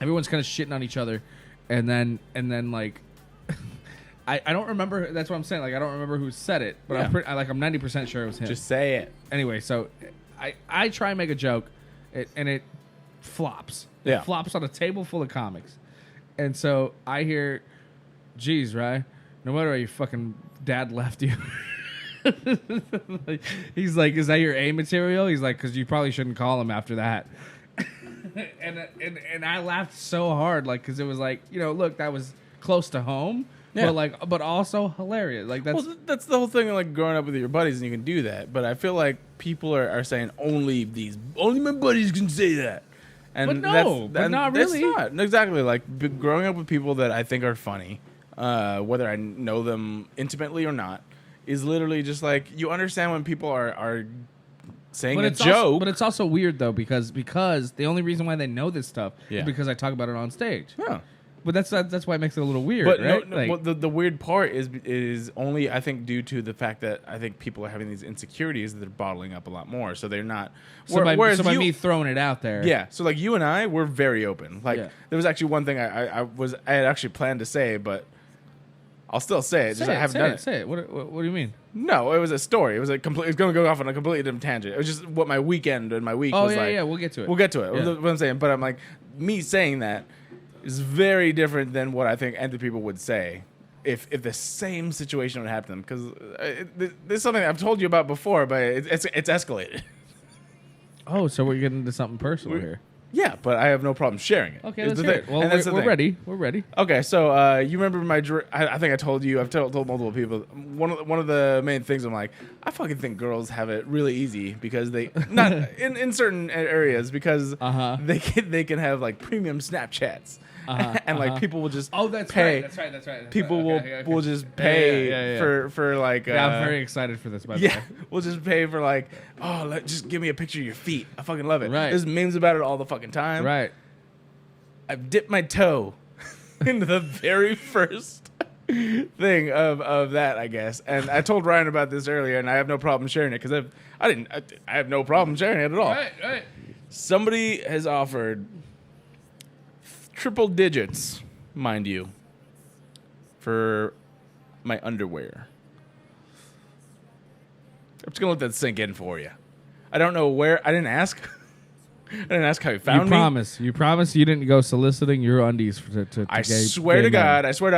Everyone's kind of shitting on each other, and then like I don't remember. That's what I'm saying. Like I don't remember who said it, but Yeah. I'm 90% sure it was him. Just say it. Anyway, so I try and make a joke, and it flops. Yeah. It flops on a table full of comics. And so I hear, geez, right? No wonder your fucking dad left you. He's like, is that your A material? He's like, because you probably shouldn't call him after that. and I laughed so hard, like, because it was like, you know, look, that was close to home, Yeah. but also hilarious. Like that's That's the whole thing of like growing up with your buddies and you can do that. But I feel like people are saying only my buddies can say that. And But no, but not that's really. not. Exactly. Like growing up with people that I think are funny, whether I know them intimately or not, is literally just like you understand when people are saying a joke. but it's also weird though because the only reason why they know this stuff Yeah. is because I talk about it on stage. Yeah. But that's why it makes it a little weird, But right? no, well, the weird part is only I think due to the fact that I think people are having these insecurities that they're bottling up a lot more, so they're not. So by you, me throwing it out there, yeah. So like you and I, we're very open. Like Yeah. there was actually one thing I had actually planned to say, but I'll still say it. Just I haven't done it. Say it. What do you mean? No, it was a story. It was it's going to go off on a completely different tangent. It was just what my weekend and my week Oh was yeah, like. yeah. We'll get to it. We'll get to it. Yeah. What I'm saying, but I'm like me saying that is very different than what I think other people would say if the same situation would happen to them. Because this is something I've told you about before, but it's escalated. Oh, so we're getting into something personal here. Yeah, but I have no problem sharing it. Okay, Is let's the hear thing. it. Well, And that's the we're thing. ready. We're ready. Okay, so you remember I think I told you. I've told multiple people. One of the main things I'm like, I fucking think girls have it really easy because they not in certain areas because Uh-huh. they can have like premium Snapchats and like people will just that's pay. right. That's right. People Okay. will just pay Yeah. for like. Yeah, I'm very excited for this. By the way. we'll just pay for like, just give me a picture of your feet. I fucking love it. Right. There's memes about it all the fucking time. Right. I've dipped my toe into the very first thing of that, I guess. And I told Ryan about this earlier, and I have no problem sharing it because I have no problem sharing it at all. Right. Somebody has offered triple digits, mind you, for my underwear. I'm just gonna let that sink in for you. I don't know where. I didn't ask. I didn't ask how you found me. You promise you didn't go soliciting your undies to I gay, swear gay to men. God. I swear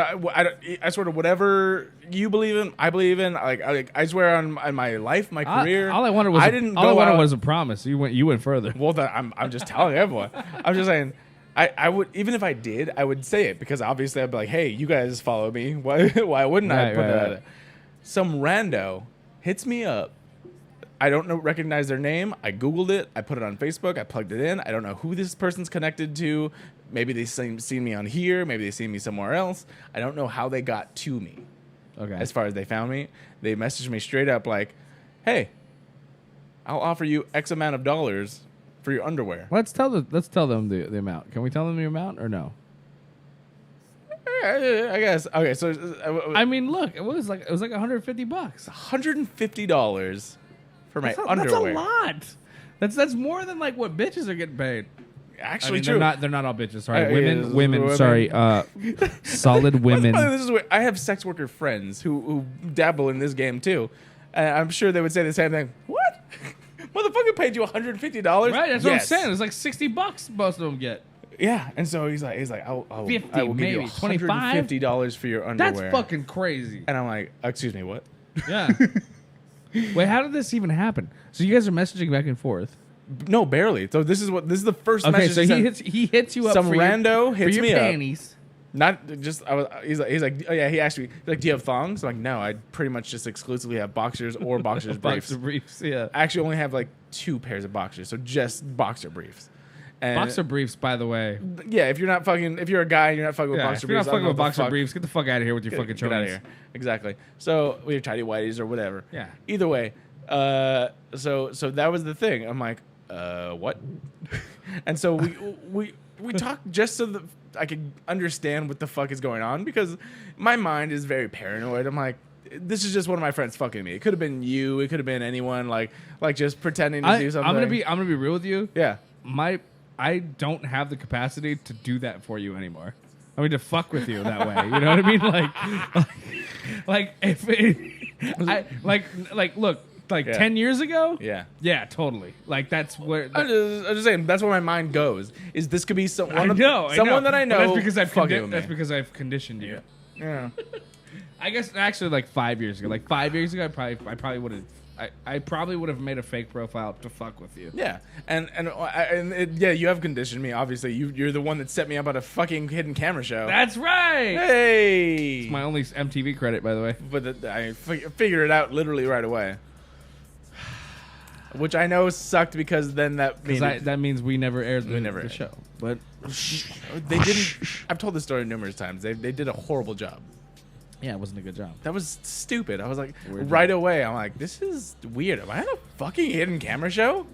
to whatever you believe in. I believe in. I swear on my life, my career. All I wanted was was a promise. You went further. Well, I'm just telling everyone. I'm just saying. I would, even if I did, I would say it because obviously I'd be like, hey, you guys follow me. Why wouldn't I put that out there? Some rando hits me up. I don't recognize their name. I Googled it. I put it on Facebook. I plugged it in. I don't know who this person's connected to. Maybe they seen me on here. Maybe they seen me somewhere else. I don't know how they got to me. Okay. As far as they found me, they messaged me straight up like, hey, I'll offer you X amount of dollars for your underwear. Let's tell them the amount. Can we tell them the amount or no? I guess. Okay, so I mean, look, it was like $150. $150 for my underwear. That's a lot. That's more than like what bitches are getting paid. Actually, true. true. They're not all bitches. Sorry, Yeah, women. Sorry, solid women. By the way, this is weird. I have sex worker friends who dabble in this game too, and I'm sure they would say the same thing. What? Motherfucker paid you $150? Right, that's what I'm saying. It's like $60 most of them get. Yeah, and so he's like, I will 50, give you maybe, $150 for your underwear. That's fucking crazy. And I'm like, excuse me, what? Yeah. Wait, how did this even happen? So you guys are messaging back and forth. No, barely. So this is the first Okay, message. so he hits you up. Some for rando your, hits for me your up. panties. Not just he's like, oh yeah, he asked me, like, do you have thongs? I'm like, no, I pretty much just exclusively have boxers or boxers briefs. Boxer briefs, yeah. I actually only have like 2 pairs of boxers, so just boxer briefs. And Boxer briefs, by the way. yeah, if you're a guy and you're not fucking with boxer if you're briefs, not fucking with boxer fuck. briefs, get the fuck out of here with your fucking Get out of chonies. here. Exactly. So we have tidy whities or whatever. Yeah. Either way, so that was the thing. I'm like, what? And so we talked just so that I could understand what the fuck is going on because my mind is very paranoid. I'm like, this is just one of my friends fucking me. It could have been you. It could have been anyone. Like just pretending to do something. I'm gonna be real with you. Yeah. I don't have the capacity to do that for you anymore. I mean, to fuck with you that way. You know what I mean? Like if look, 10 years ago. Yeah. Yeah, totally. Like that's where. I'm just saying that's where my mind goes. Is this could be someone that I know? That's because I've because I've conditioned you. Yeah. I guess actually like 5 years ago. Like 5 years ago, I probably would have made a fake profile to fuck with you. Yeah, you have conditioned me. Obviously, you're the one that set me up on a fucking hidden camera show. That's right. Hey, It's my only MTV credit, by the way. but I figured it out literally right away, which I know sucked because then that means we never aired the aired. show. But they didn't. I've told this story numerous times. They did a horrible job. yeah, it wasn't a good job. That was stupid. I was like, Weird right away, I'm like, this is weird. Am I on a fucking hidden camera show?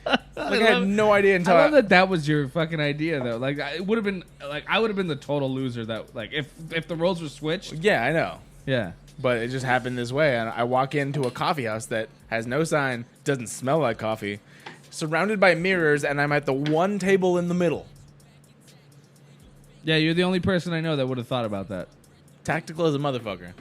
I had no idea until I love that was your fucking idea though. Like it would have been I would have been the total loser that like if the roles were switched. Yeah, I know. Yeah. But it just happened this way. And I walk into a coffee house that has no sign, doesn't smell like coffee, surrounded by mirrors, and I'm at the one table in the middle. Yeah, you're the only person I know that would have thought about that. Tactical as a motherfucker.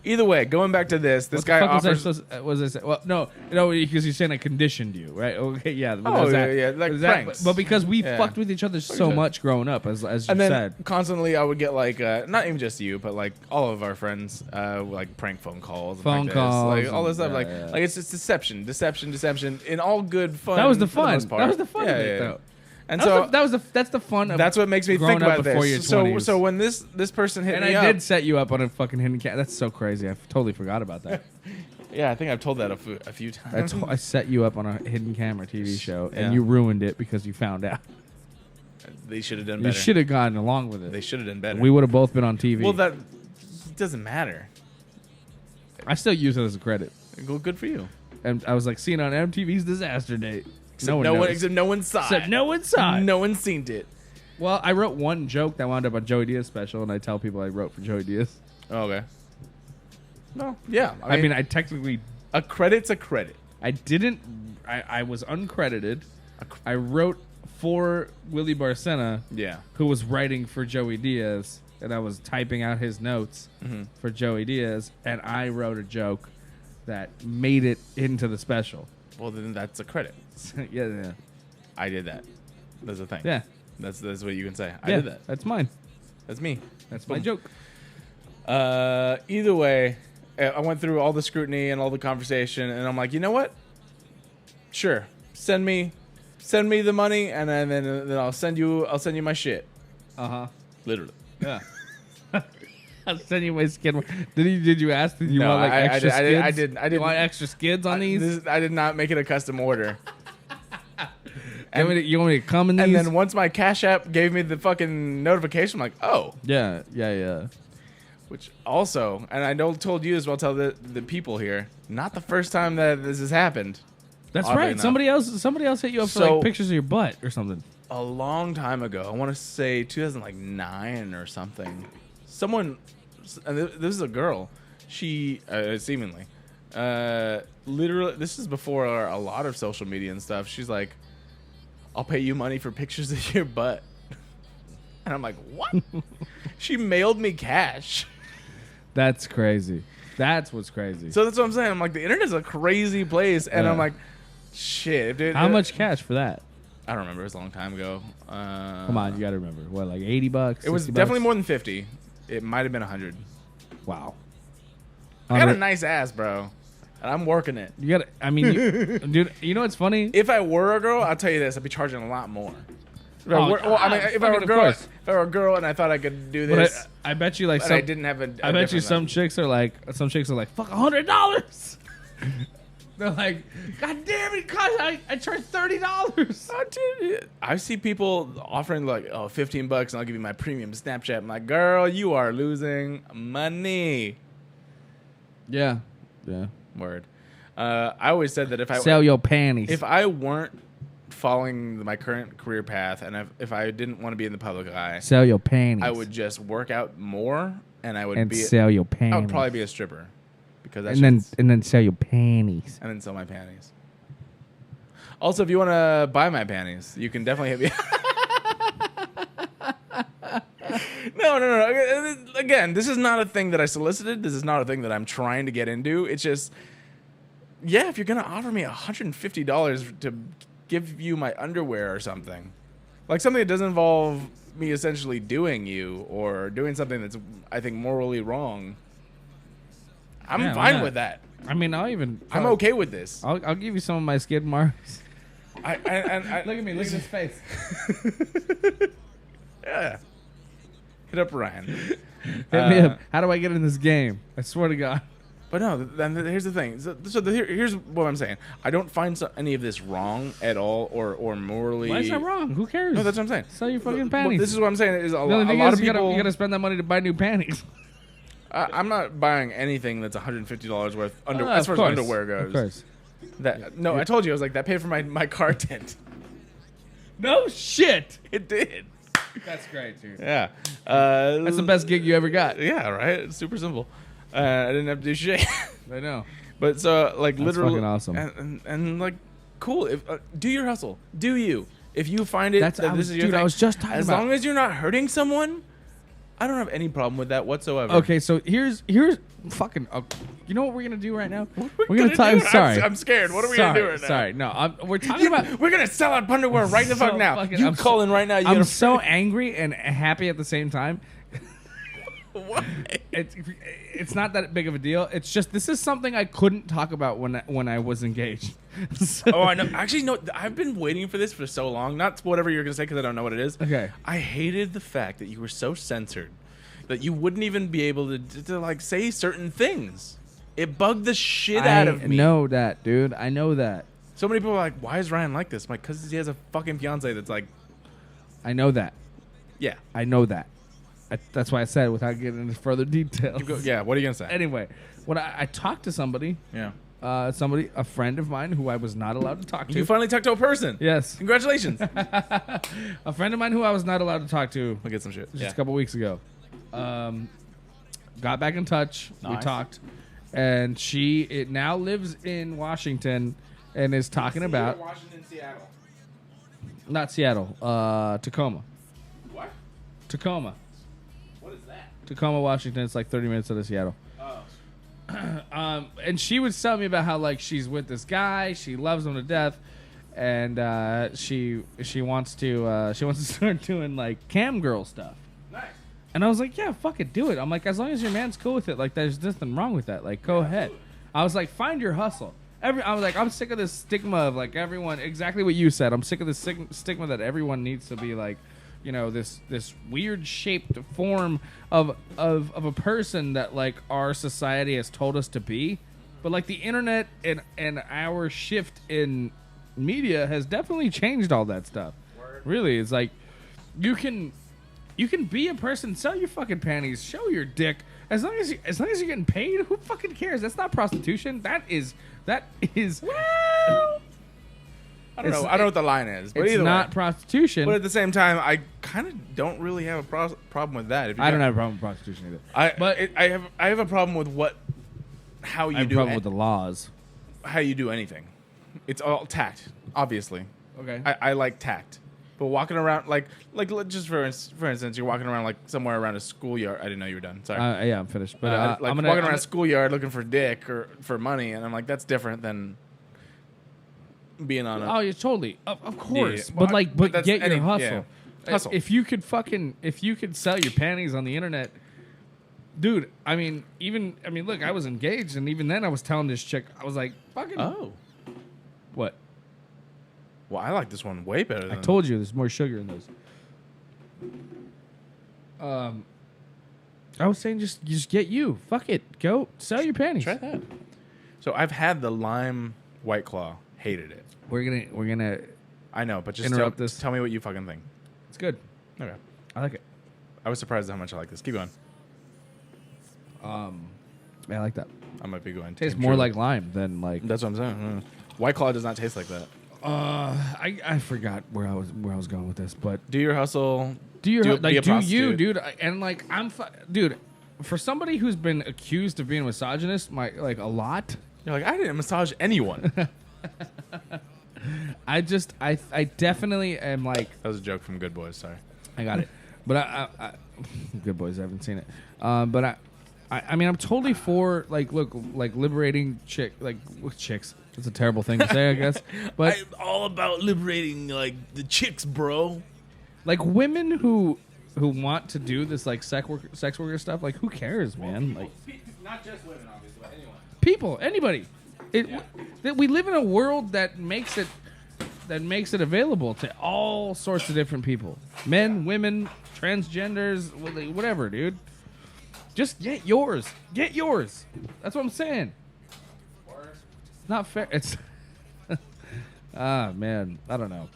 Either way, going back to this What guy the fuck offers. was I saying? Well, no, because you're saying I conditioned you, right? Okay, yeah. Oh, yeah, like pranks. But because we Yeah. fucked with each other so much growing up, as you And then said. constantly I would get like, not even just you, but like all of our friends, like prank phone calls. And Phone like calls this. Like all this stuff. and- Like it's just deception in all good fun. That was the for fun. most part. That was the fun Yeah, of it, yeah. though. And that's the fun of that's what makes me growing think up about before this. your So 20s. so when this person hit And me I up, did set you up on a fucking hidden camera. That's so crazy. I totally forgot about that. yeah, I think I've told that a few times. I set you up on a hidden camera TV show, and Yeah. you ruined it because you found out. They should have done You better. should have gotten along with it. They should have done better. We would have both been on TV. Well, that doesn't matter. I still use it as a credit. Well, good for you. And I was like, seen on MTV's Disaster Date. Except no one saw Except it. no one saw it. No one seen it. Well, I wrote one joke that wound up on Joey Diaz special, and I tell people I wrote for Joey Diaz. Oh, okay. No, yeah. I mean, I technically... a credit's a credit. I didn't... I was uncredited. I wrote for Willie Barcena, Yeah. who was writing for Joey Diaz, and I was typing out his notes for Joey Diaz, and I wrote a joke that made it into the special. Well, then that's a credit. yeah. I did that. That's the thing. Yeah. That's what you can say. I Yeah, did that. that's mine. That's me. That's my Boom. joke. Either way, I went through all the scrutiny and all the conversation, and I'm like, you know what? Sure, send me the money, and then I'll send you my shit. Uh-huh. Literally. Yeah. I'll send you my skid. Did you ask? Did you No, want like extra skids? I didn't. You want extra skids on these? I did not make it a custom order. You want me to come in these? And then once my Cash App gave me the fucking notification, I'm like, oh. Yeah. Which also, and I told you as well, tell the people here, not the first time that this has happened. That's Oddly right. enough. Somebody else hit you up for So- like pictures of your butt or something. A long time ago, I want to say 2009 or something. Someone, and this is a girl. She seemingly, literally, this is before a lot of social media and stuff. She's like, "I'll pay you money for pictures of your butt," and I'm like, "What?" She mailed me cash. That's crazy. That's what's crazy. So that's what I'm saying. I'm like, the internet's a crazy place, and Yeah. I'm like, shit, dude. How much cash for that? I don't remember. It was a long time ago. Come on, you got to remember. What, like $80? It was 60 definitely bucks? more than 50. It might have been 100. Wow. I got a nice ass, bro, and I'm working it. You got to, I mean, dude, you know what's funny? If I were a girl, I'll tell you this: I'd be charging a lot more. If I Oh, were, well, I mean, if I were a fucking of girl, course. if I were a girl and I thought I could do But this, I bet you like but some, I didn't have a. I bet you some different chicks are like fuck $100. They're like, God damn it, I charged $30. Oh, dude, I see people offering like, oh, $15 and I'll give you my premium Snapchat. I'm like, girl, you are losing money. Yeah. Word. I always said that Sell your panties. if I weren't following my current career path and if I didn't want to be in the public eye, Sell your panties. I would just work out more and I would and be sell your panties. I would probably be a stripper because that and then sell your panties. and then sell my panties. Also, if you want to buy my panties, you can definitely hit me. No. Again, this is not a thing that I solicited. This is not a thing that I'm trying to get into. It's just, yeah, if you're going to offer me $150 to give you my underwear or something, like something that doesn't involve me essentially doing you or doing something that's, I think, morally wrong, I'm Yeah, why fine not? with that. I mean, I'm okay with this. I'll give you some of my skid marks. I Look at me. Look at his face. Yeah. Hit up Ryan. Hit me up. How do I get in this game? I swear to God. But no, then here's the thing. Here's what I'm saying. I don't find any of this wrong at all or morally. Why is that wrong? Who cares? No, that's what I'm saying. Sell your fucking Well, panties. this is what I'm saying. Is a the only lot thing of is, people. you gotta spend that money to buy new panties. I'm not buying anything that's $150 worth as Of far as course. underwear goes. Of course. I told you I was like that paid for my car tint. No shit. It did. That's great, dude. Yeah. That's the best gig you ever got. Yeah. Right. It's super simple. I didn't have to do shit. I know. But so like That's literally fucking awesome. and like cool. If do your hustle. Do you? If you find it That's- that I this was- is your dude, I thing, was just talking as about- long as you're not hurting someone, I don't have any problem with that whatsoever. Okay, so here's fucking. You know what we're gonna do right now? We're gonna talk. do? Sorry, I'm scared. What are we sorry, gonna do right now? Sorry, no. We're talking about. We're gonna sell out underwear right the fuck so now. fucking- You I'm call so- in right now. I'm so angry and happy at the same time. What? It's not that big of a deal. It's just this is something I couldn't talk about when I was engaged. So- Oh, I know. Actually, no. I've been waiting for this for so long. Not whatever you're gonna say because I don't know what it is. Okay. I hated the fact that you were so censored that you wouldn't even be able to like say certain things. It bugged the shit out of me. I know that, dude. I know that. So many people are like, "Why is Ryan like this?" I'm like, "Cause he has a fucking fiance that's like." I know that. Yeah. I know that. That's why I said it without getting into further details. Yeah, what are you going to say? Anyway, when I talked to somebody, Yeah. a friend of mine who I was not allowed to talk to. You finally talked to a person. Yes. Congratulations. A friend of mine who I was not allowed to talk to We'll get some shit. just a couple weeks ago. Got back in touch. We Nice. talked. And she now lives in Washington and is talking about... Washington, Seattle. Not Seattle. Tacoma. What? Tacoma. What is that? Tacoma, Washington. It's like 30 minutes out of Seattle. Oh. And she was telling me about how like she's with this guy, she loves him to death, and she wants to start doing like cam girl stuff. Nice. And I was like, yeah, fuck it, do it. I'm like, as long as your man's cool with it, like there's nothing wrong with that. Like, go ahead. I was like, find your hustle. I was like, I'm sick of this stigma of like everyone. Exactly what you said. I'm sick of this stigma that everyone needs to be like, you know, this weird shaped form of a person that like our society has told us to be. But like the internet and our shift in media has definitely changed all that stuff. Word. Really, it's like you can be a person, sell your fucking panties, show your dick. As long as you're getting paid, who fucking cares? That's not prostitution. That is. Well, I don't know. I don't know what the line is, but It's either not way. prostitution. But at the same time, I kind of don't really have a problem with that. If you I don't have a problem with prostitution either. I have a problem with how you I have a do problem with the laws. how you do anything. It's all tact, obviously. Okay. I like tact, but walking around like just for instance, you're walking around like somewhere around a schoolyard. I didn't know you were done. Sorry. Yeah, I'm finished. But Like I'm walking around a schoolyard looking for dick or for money, and I'm like, that's different than being on a. Oh, yeah, totally. Of course. Yeah, yeah. But that's get any- your hustle. yeah. Hustle. If you could sell your panties on the internet, dude. Look, I was engaged, and even then, I was telling this chick, I was like, fucking. Oh. What? Well, I like this one way better than I told you, there's more sugar in those. I was saying, just get you. Fuck it. Go sell your panties. Try that. So I've had the lime White Claw. Hated it. We're gonna. I know, but just Interrupt this. tell me what you fucking think. It's good. Okay. I like it. I was surprised at how much I like this. Keep going. Yeah, I like that. I might be going. Tastes Team more Truly. like lime than like. That's what I'm saying. White Claw does not taste like that. I forgot where I was going with this, but Do your hustle. do you be a do you, prostitute. dude? And like dude, for somebody who's been accused of being a misogynist, a lot. You're like, I didn't massage anyone. I definitely am like. That was a joke from Good Boys. Sorry. I got it, but I Good Boys. I haven't seen it, but I mean, I'm totally for liberating chicks. It's a terrible thing to say, I guess. But I'm all about liberating like the chicks, bro. like women who want to do this like sex worker stuff, like who cares, man? Like Not just women, obviously, but anyone. people, anybody. That we live in a world that makes it available to all sorts of different people, men, women, transgenders, whatever, dude. Just get yours. Get yours. That's what I'm saying. It's not fair. It's man, I don't know.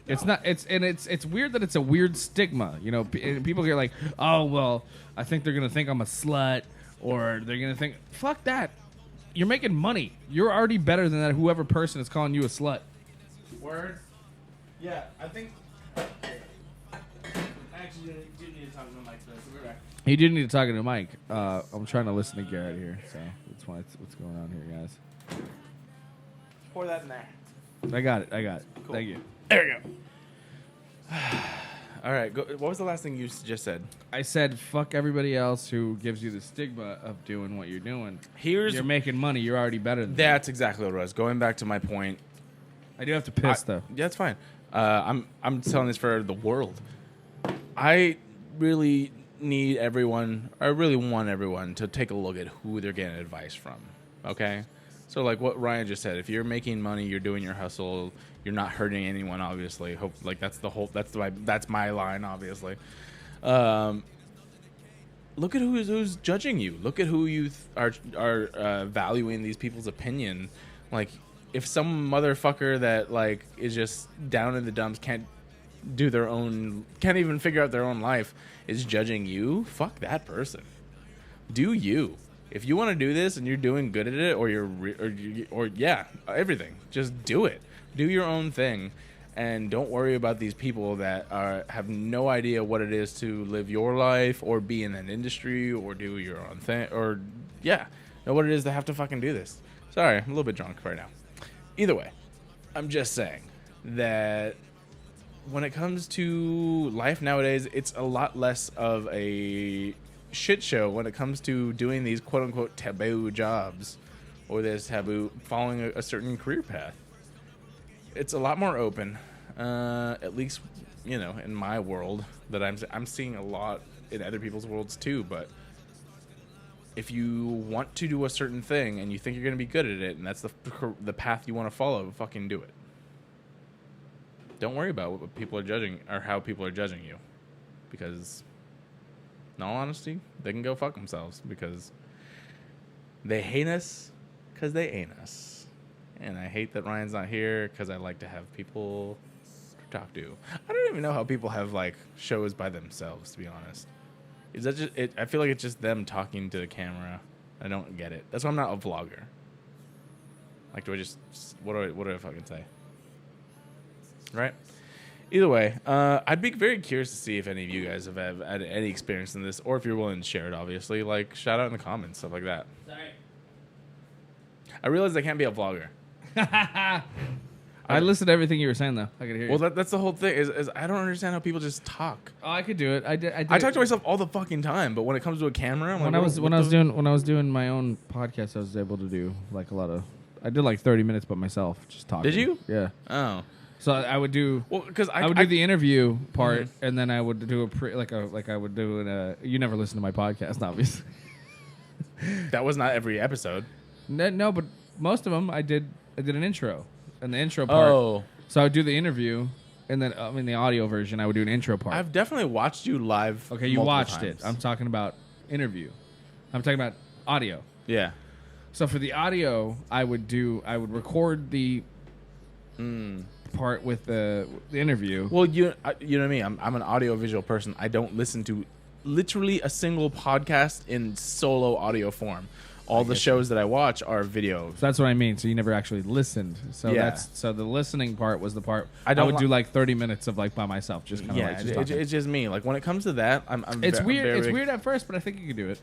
It's not. It's weird that it's a weird stigma. You know, people get like, oh well, I think they're gonna think I'm a slut, or they're gonna think, fuck that. You're making money. You're already better than that. Whoever person is calling you a slut. Word. Yeah, I think. I actually do need to talk to the mic, so we're back. You do need to talk to the mic. I'm trying to listen to Garrett here, so that's what's going on here, guys. Pour that in there. I got it. Cool. Thank you. There we go. All right. Go, what was the last thing you just said? I said, fuck everybody else who gives you the stigma of doing what you're doing. Here's You're making money. You're already better than that's exactly what it was. Going back to my point. I do have to piss, though. Yeah, it's fine. I'm telling this for the world. I really need everyone. I really want everyone to take a look at who they're getting advice from. Okay. So like what Ryan just said, if you're making money, you're doing your hustle, you're not hurting anyone. Obviously, that's my line. Obviously, look at who's judging you. Look at who you are valuing these people's opinion. Like, if some motherfucker that like is just down in the dumps can't can't even figure out their own life is judging you, fuck that person. Do you. If you want to do this and you're doing good at it, or everything, just do it. Do your own thing, and don't worry about these people that have no idea what it is to live your life or be in an industry or do your own thing know what it is to have to fucking do this. Sorry, I'm a little bit drunk right now. Either way, I'm just saying that when it comes to life nowadays, it's a lot less of a shit show when it comes to doing these quote unquote taboo jobs or this taboo following a certain career path. It's a lot more open, at least, in my world that I'm seeing a lot in other people's worlds too. But if you want to do a certain thing and you think you're going to be good at it and that's the path you want to follow, fucking do it. Don't worry about what people are judging or how people are judging you, because in all honesty, they can go fuck themselves because they hate us because they ain't us. And I hate that Ryan's not here because I like to have people to talk to. I don't even know how people have like shows by themselves, to be honest. Is that just it? I feel like it's just them talking to the camera. I don't get it. That's why I'm not a vlogger. Like, do I just what do I fucking say? Right? Either way, I'd be very curious to see if any of you guys have had any experience in this, or if you're willing to share it, obviously. Like, shout out in the comments, stuff like that. Sorry. I realized I can't be a vlogger. I listened to everything you were saying, though. I could hear you. Well, that's the whole thing, is I don't understand how people just talk. Oh, I could do it. I did. I talk to myself all the fucking time, but when it comes to a camera, I'm when like, when I was doing my own podcast, I was able to do like a lot of. I did like 30 minutes by myself, just talking. Did you? Yeah. Oh. So I would do. Well, because I would do the interview part, and then I would do I would do an. You never listen to my podcast, obviously. That was not every episode. No, but most of them I did an intro, and the intro part. Oh. So I would do the interview, and then in the audio version, I would do an intro part. I've definitely watched you live. Okay, you watched times. it. I'm talking about interview. I'm talking about audio. Yeah. So for the audio, I would record the part with the interview. Well, you know me. I'm an audio visual person. I don't listen to literally a single podcast in solo audio form. All the shows that I watch are videos. So that's what I mean. So you never actually listened. So Yeah. so the listening part was the part I would do like 30 minutes of like by myself, just kind of like just talking. it's just me. Like when it comes to that, I'm It's weird. It's weird at first, but I think you could do it.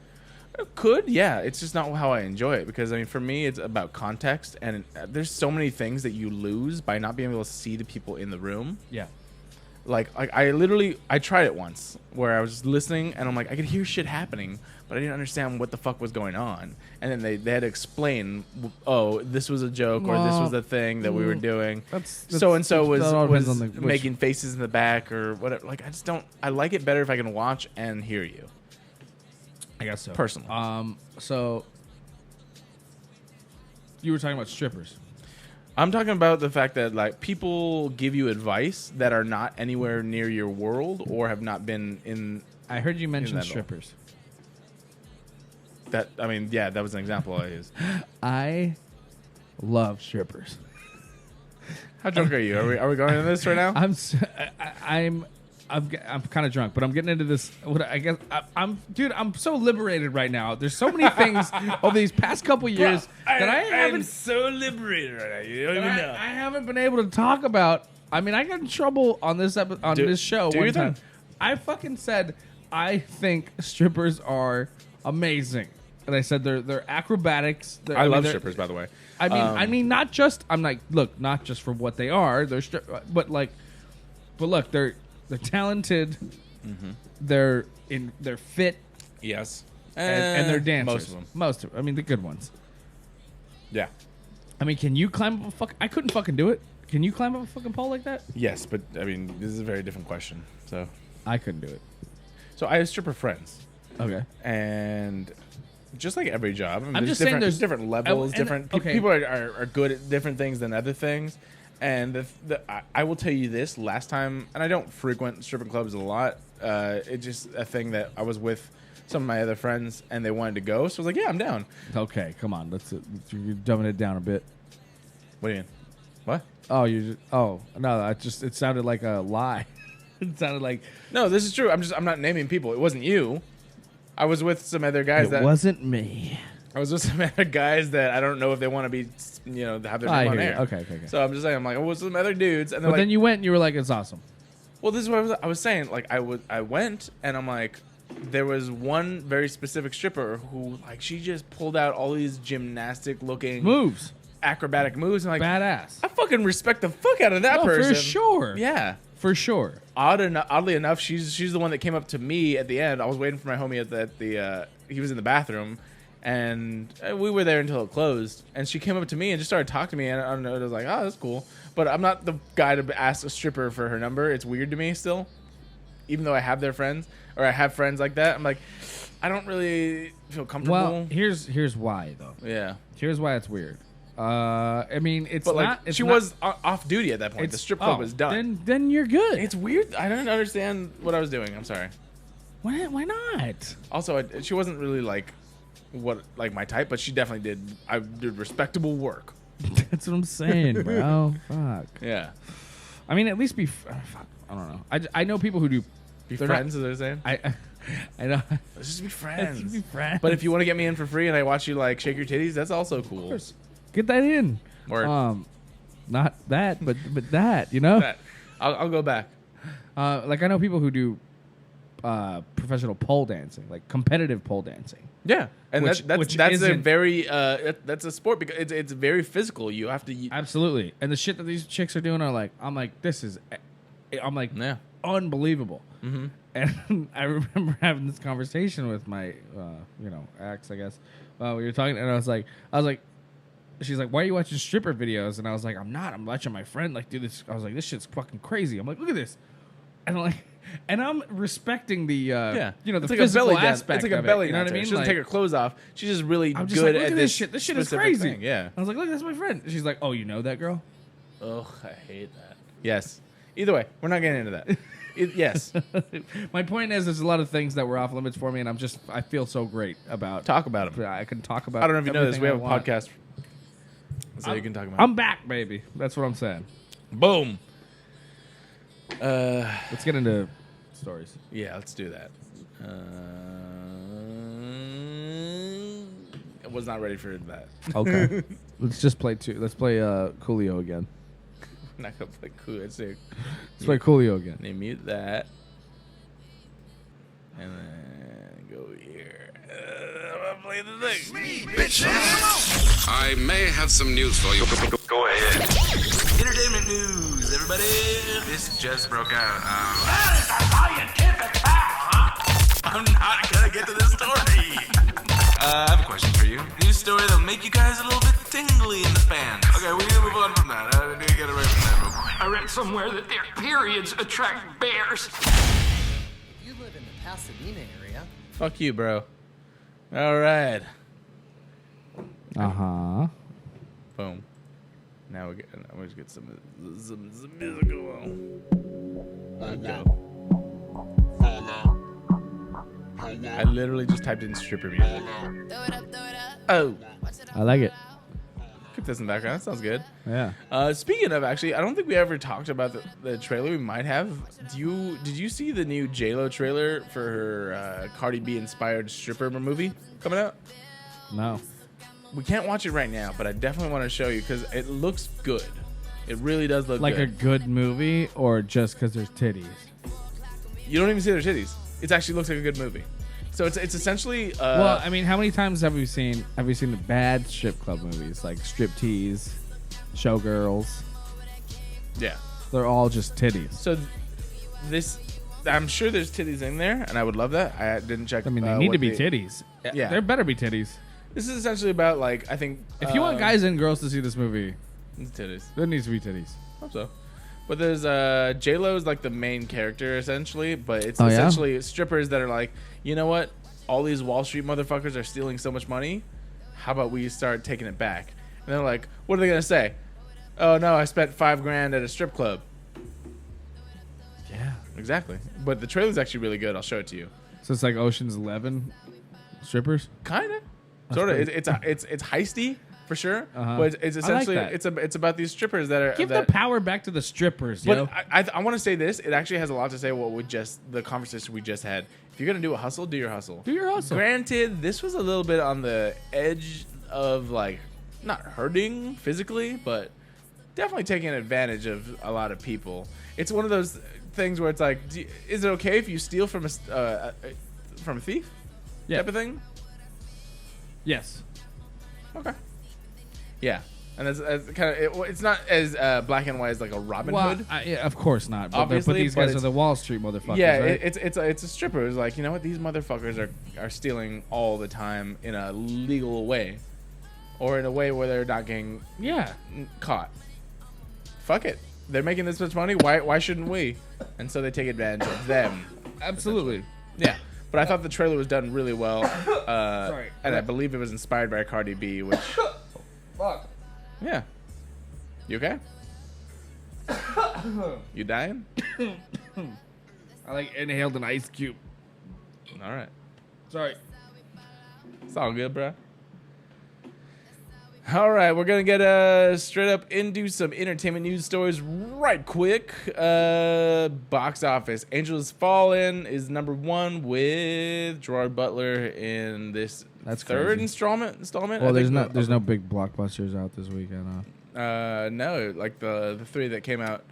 Could, yeah. It's just not how I enjoy it because, I mean, for me, it's about context, and there's so many things that you lose by not being able to see the people in the room. Yeah. Like I tried it once where I was listening, and I'm like, I could hear shit happening, but I didn't understand what the fuck was going on. And then they had to explain, oh, this was a joke, or this was the thing that we were doing. So and so was making faces in the back or whatever. Like, I like it better if I can watch and hear you. I guess so. Personally. So you were talking about strippers. I'm talking about the fact that like people give you advice that are not anywhere near your world or have not been in. I heard you mention strippers. That was an example I used. I love strippers. How drunk are you? Are we going into this right now? I'm kind of drunk, but I'm getting into this. I'm so liberated right now. There's so many things over these past couple years that I haven't. I'm so liberated right now. You don't even know. I haven't been able to talk about. I mean, I got in trouble on this this show one time. I fucking said I think strippers are amazing, and I said they're acrobatics. I love strippers, by the way. I mean, not just. I'm like, look, not just for what they are. But look, they're talented. Mm-hmm. They're fit. Yes, and they're dancers. Most of them. I mean, the good ones. Yeah. I mean, can you climb up a I couldn't fucking do it. Can you climb up a fucking pole like that? Yes, but I mean, this is a very different question. So I couldn't do it. So I have stripper friends. Okay. And just like every job, I'm just saying there's different levels. People are good at different things than other things. And I will tell you this, last time, and I don't frequent stripping clubs a lot. It's just a thing that I was with some of my other friends, and they wanted to go. So I was like, yeah, I'm down. Okay, come on. You're dumbing it down a bit. What do you mean? What? Oh, no, it sounded like a lie. It sounded like No, this is true. I'm not naming people. It wasn't you. I was with some other guys it wasn't me. I was with some other guys that I don't know if they want to be, have their name on air. Okay. So I'm just saying, I'm like, I was with some other dudes, and they're But like, then you went and you were like, it's awesome. well, this is what I was saying. Like, I went, and I'm like, there was one very specific stripper who, like, she just pulled out all these gymnastic-looking Moves. acrobatic moves, and like, Badass. I fucking respect the fuck out of that person. For sure. Yeah. For sure. Oddly enough, she's the one that came up to me at the end. I was waiting for my homie at the he was in the bathroom, and we were there until it closed. And she came up to me and just started talking to me, and I don't know, I was like, oh, that's cool. But I'm not the guy to ask a stripper for her number. It's weird to me still, even though I have their friends or I have friends like that. I'm like, I don't really feel comfortable. Well, here's why though. Yeah. Here's why it's weird. I mean, it's But not. like, It's she not, was then duty at that point. The strip club was done. Then you're good. It's weird. I don't understand what I was doing. I'm sorry. Why not? Also, she wasn't really like my type, but she definitely did. I did respectable work. That's what I'm saying, bro. Fuck. Yeah. I mean, at least be. Fuck. I don't know. I know people who do. Be they're friends, as they're saying. I know. Let's just be friends. Let's be friends. But if you want to get me in for free and I watch you like shake your titties, that's also cool. Get that in. Or not that, but that. You know. that. I'll go back. Like I know people who do professional pole dancing, like competitive pole dancing. Yeah, and Which that's a isn't- very that's a sport because it's very physical. You have to. Absolutely. And the shit that these chicks are doing are like, I'm like, Yeah. unbelievable. Mm-hmm. And I remember having this conversation with my, ex, I guess. We were talking, and I was like, she's like, why are you watching stripper videos? And I was like, I'm not. I'm watching my friend like do this. I was like, this shit's fucking crazy. I'm like, look at this. And I'm respecting the, the it's like physical a belly dance. aspect It's like a of belly it. You know what I mean? She doesn't Like, take her clothes off. She's just really I'm just good like, look at at this shit. This shit is specific crazy. thing. Yeah. I was like, look, that's my friend. She's like, oh, you know that girl? Ugh, I hate that. Yes. Either way, we're not getting into that. Yes. My point is, there's a lot of things that were off limits for me, and I feel so great about. Talk about them. I can talk about. I don't know if you know this. We have a everything I want. podcast, so you can talk about. I'm back, baby. That's what I'm saying. Boom. Let's get into stories. Yeah, let's do that. I was not ready for that. Okay. Let's play Coolio again. I'm not gonna play cool. Let's Play Coolio again. mute that, and then go here. I'm gonna play the thing. Bitches. I may have some news for you. Go ahead. Entertainment news, everybody. This just broke out. That is a scientific fact, huh? I'm not gonna get to this story. I have a question for you. News story that'll make you guys a little bit tingly in the fans. Okay, we need to move on from that. I need to get away from that real quick. I read somewhere that their periods attract bears. You live in the Pasadena area. Fuck you, bro. All right. Boom. Now we just get some music going. Let's go. I literally just typed in stripper music. Oh, I like it. keep this in the background. That sounds good. Yeah. Speaking of, actually, I don't think we ever talked about the trailer. We might have. Did you see the new J-Lo trailer for her Cardi B inspired stripper movie coming out? No. We can't watch it right now, but I definitely want to show you because it looks good. It really does look Like good. a good movie, or just because there's titties? You don't even see their titties. It actually looks like a good movie. So it's essentially. Well, I mean, how many times have we seen the bad strip club movies, like Striptease, Showgirls? Yeah. They're all just titties. So this, I'm sure there's titties in there, and I would love that. I didn't check. I mean, they need what to be titties. Yeah. There better be titties. This is essentially about like I think. If you want guys and girls to see this movie, it's titties. there needs to be titties. Hope so. But there's J-Lo is like the main character essentially, but it's Oh, yeah? essentially strippers that are like, you know what? All these Wall Street motherfuckers are stealing so much money. How about we start taking it back? And they're like, what are they gonna say? Oh no, I spent $5,000 at a strip club. Yeah. Exactly. But the trailer's actually really good. I'll show it to you. So it's like Ocean's 11 strippers. Kinda. Sort of. It's heisty, for sure. Uh-huh. But it's essentially that. it's about these strippers that are Give that, the power back to the strippers, yo. But I want to say this. It actually has a lot to say what we just the conversation we just had. If you're gonna do a hustle, do your hustle. Do your hustle. Granted, this was a little bit on the edge of like not hurting physically, but definitely taking advantage of a lot of people. It's one of those things where it's like, is it okay if you steal from a thief? Yeah. Type of thing. Yes. Okay. Yeah. And that's kind of it's not as black and white as like a Robin Hood. Yeah, of course not. But, Obviously, but these but guys are it's- the Wall Street motherfuckers, Yeah, right? it's a stripper. It's like, you know what? These motherfuckers are stealing all the time in a legal way, or in a way where they're not getting yeah. caught. Fuck it. They're making this much money. Why shouldn't we? And so they take advantage of them. Absolutely. Yeah. But I thought the trailer was done really well. Sorry. And I believe it was inspired by Cardi B, which. Fuck. Yeah. You okay? You dying? I like inhaled an ice cube. All right. Sorry. It's all good, bro. All right, we're gonna get straight up into some entertainment news stories right quick. Box office: Angel Has Fallen is #1 with Gerard Butler in this That's third crazy. installment. Well, I there's think there's no big blockbusters out this weekend. no, like the three that came out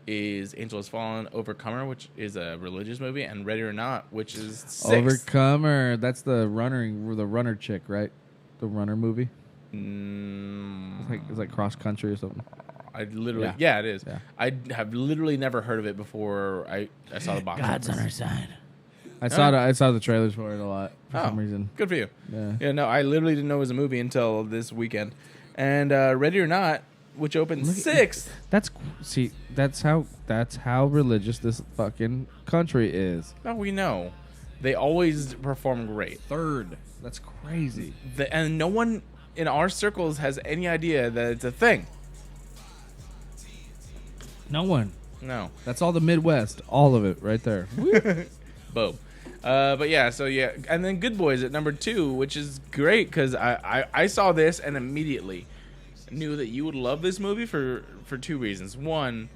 is Angel Has Fallen, Overcomer, which is a religious movie, and Ready or Not, which is 6. Overcomer. That's the runner chick, right? The runner movie. It's like cross country or something. I literally, Yeah. it is. Yeah. I have literally never heard of it before. I saw the box. office. our side. I saw the trailers for it a lot for some reason. Good for you. Yeah. No, I literally didn't know it was a movie until this weekend. And Ready or Not, which opened 6th. That's how religious this fucking country is. No, we know. They always perform great. Third. That's crazy. And no one in our circles has any idea that it's a thing. No one. No. That's all the Midwest. All of it right there. Boom. But yeah, so yeah. And then Good Boys at #2, which is great because I saw this and immediately knew that you would love this movie for 2 reasons. One,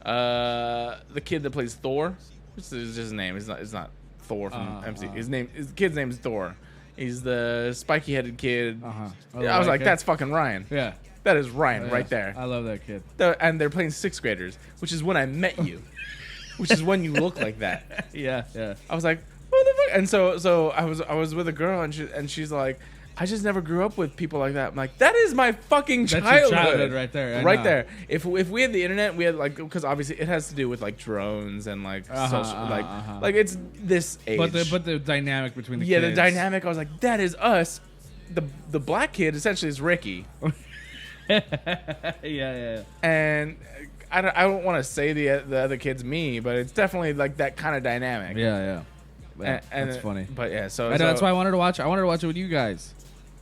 the kid that plays Thor, which is just his name. It's not Thor from MC. His kid's name is Thor. He's the spiky-headed kid. I was like, that's fucking Ryan. Yeah. That is Ryan Yeah. right there. I love that kid. And they're playing 6th graders, which is when I met you, which is when you look like that. Yeah. I was like, what the fuck? And so I was with a girl, and she's like, I just never grew up with people like that. I'm like, that is my fucking That's childhood. your childhood right there. I Right know. there. If we had the internet, we had like, because obviously it has to do with like drones and like social, like it's this age. But the dynamic between the yeah, kids. the dynamic. I was like, that is us. The black kid essentially is Ricky. yeah. And I don't want to say the other kid's me, but it's definitely like that kind of dynamic. Yeah. And That's funny. But yeah, so I know, that's why I wanted to watch. I wanted to watch it with you guys.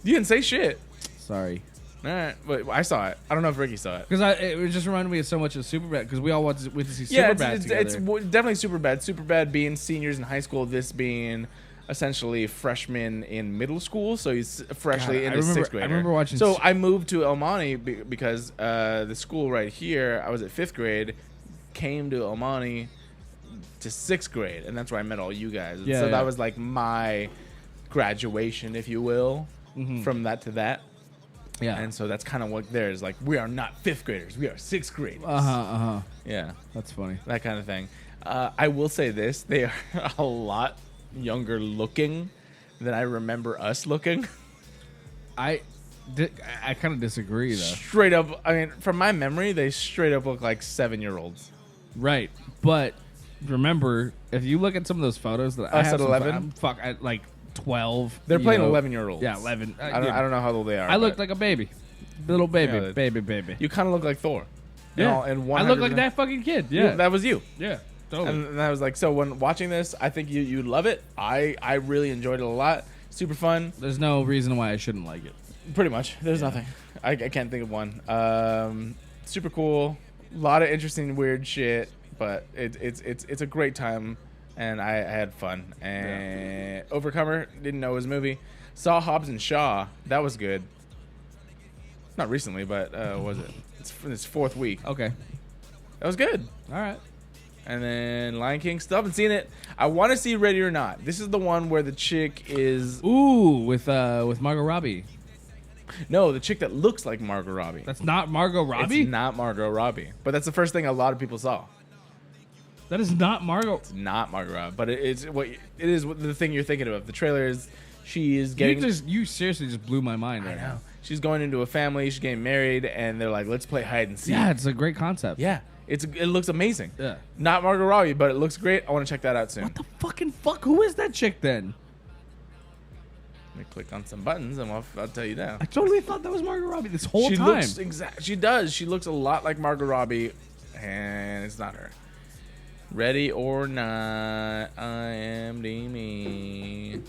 you didn't say shit. Sorry, All right, but I saw it. I don't know if Ricky saw it. because it just reminded me of so much of Superbad. Because we all went to see Yeah, Superbad it's together. definitely Superbad. Superbad being seniors in high school. This being essentially freshmen in middle school. So he's freshly God, into I remember- 6th grader. I remember watching So s- I moved to El Monte because the school right here, I was at 5th grade, came to El Monte to 6th grade, and that's where I met all you guys. And Yeah, so yeah. that was like my graduation, if you will, from that to that. Yeah. And so that's kind of what there is. Like, we are not 5th graders. We are 6th graders. Yeah, That's funny. that kind of thing. I will say this. They are a lot younger looking than I remember us looking. I kind of disagree though. Straight up, I mean, from my memory, they straight up look like 7-year-olds. Right, but remember, if you look at some of those photos that I Us have, at some 11? at like 12. They're you playing know. 11-year-olds. Yeah, 11. I don't know how old they are. I looked but like a baby, little baby, Yeah, baby. you kind of look like Thor. Yeah, and I look like that fucking kid. Yeah, That was you. yeah, totally. And I was like, so when watching this, I think you'd love it. I really enjoyed it a lot. Super fun. There's no reason why I shouldn't like it. Pretty much. There's nothing. I can't think of one. Super cool. A lot of interesting, weird shit. But it's a great time, and I had fun. And Overcomer, didn't know his movie. Saw Hobbs and Shaw. That was good. Not recently, but what was it? It's in its 4th week. Okay. That was good. All right. And then Lion King. Still haven't seen it. I want to see Ready or Not. This is the one where the chick is... Ooh, with Margot Robbie. No, the chick that looks like Margot Robbie. That's not Margot Robbie? It's not Margot Robbie. But that's the first thing a lot of people saw. That is not Margot. It's not Margot Robbie. But it's the thing you're thinking of. The trailer is she is getting... You seriously just blew my mind right now. She's going into a family. She's getting married. And they're like, let's play hide and seek. Yeah, it's a great concept. Yeah. It looks amazing. Yeah. Not Margot Robbie, but it looks great. I want to check that out soon. What the fucking fuck? Who is that chick then? Let me click on some buttons and I'll tell you now. I totally thought that was Margot Robbie this whole She time. looks She does. She looks a lot like Margot Robbie, and it's not her. Ready or Not, IMDb. If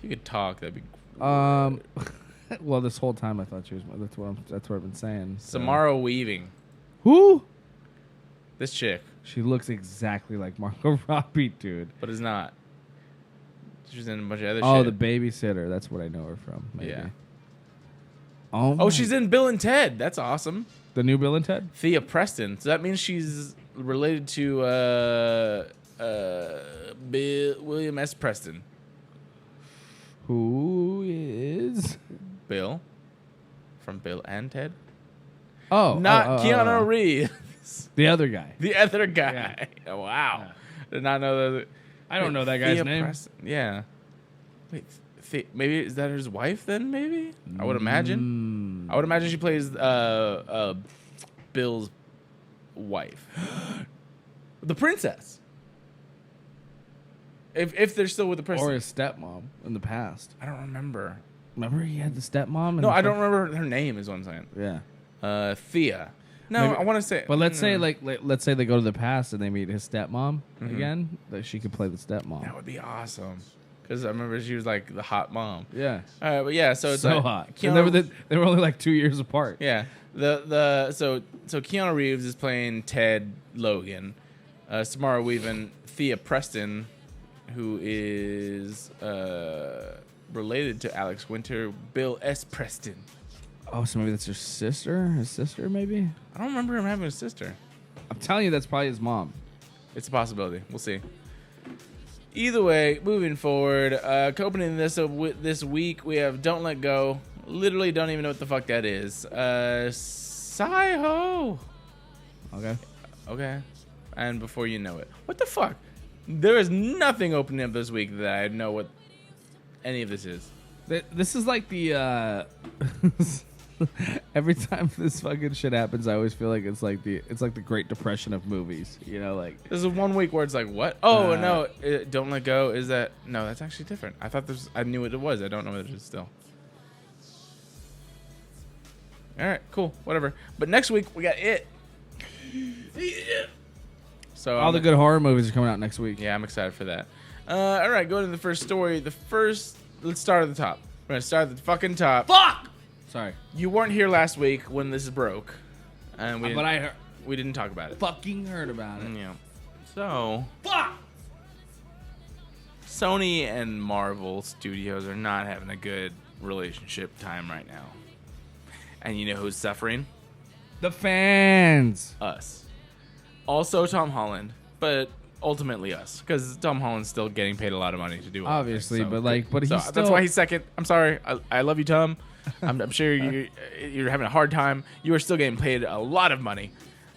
you could talk, that'd be. Well, this whole time I thought she was. That's what I've been saying. So. Samara Weaving. Who? This chick, She looks exactly like Margot Robbie, dude. but is not. She's in a bunch of other Oh, shit. The Babysitter. That's what I know her from. Maybe. Yeah. Oh, she's in Bill and Ted. That's awesome. the new Bill and Ted. Thea Preston. So that means she's related to William S. Preston. Who is? Bill. From Bill and Ted. Oh, Not Keanu Reeves. the other guy. The other guy. Oh, wow. Did not know that. I don't know that guy's Thea name. Preston. Yeah. Wait, maybe is that his wife then? Maybe I would imagine. I would imagine she plays Bill's wife, the princess. If they're still with the princess, Or his stepmom in the past. I don't remember. Remember he had the stepmom? No, I don't remember her name. Is what I'm saying. Yeah. Thea. No, Maybe- I want to say. But let's say let's say they go to the past and they meet his stepmom again. That she could play the stepmom. that would be awesome. Because I remember she was like the hot mom. Yeah. But yeah, so it's So like hot. Keanu, And they were only like 2 years apart. Yeah. So Keanu Reeves is playing Ted Logan. Samara Weaving, Thea Preston, who is related to Alex Winter, Bill S. Preston. Oh, so maybe that's her sister? His sister, maybe? I don't remember him having a sister. I'm telling you, that's probably his mom. It's a possibility. We'll see. Either way, moving forward, opening this week, we have Don't Let Go. Literally don't even know what the fuck that is. Sci-ho. Okay. Okay. And before you know it. What the fuck? There is nothing opening up this week that I know what any of this is. This is like the every time this fucking shit happens, I always feel like it's like the Great Depression of movies. You know, like This is 1 week where it's like, what? Oh, no. Don't Let Go. Is that? No, that's actually different. I thought I knew what it was. I don't know what it is still. All right, cool. Whatever. But next week, we got It. So all the good horror movies are coming out next week. Yeah, I'm excited for that. All right, going to the first story. Let's start at the top. We're going to start at the fucking top. Fuck! Sorry. You weren't here last week when this broke. And we didn't talk about it. Fucking heard about it. Yeah. So, Fuck! Sony and Marvel Studios are not having a good relationship time right now. And you know who's suffering? The fans. Us. Also Tom Holland, but ultimately us, because Tom Holland's still getting paid a lot of money to do all Obviously, this, but he's still... that's why he's second. I'm sorry. I love you, Tom. I'm sure you're having a hard time. You are still getting paid a lot of money.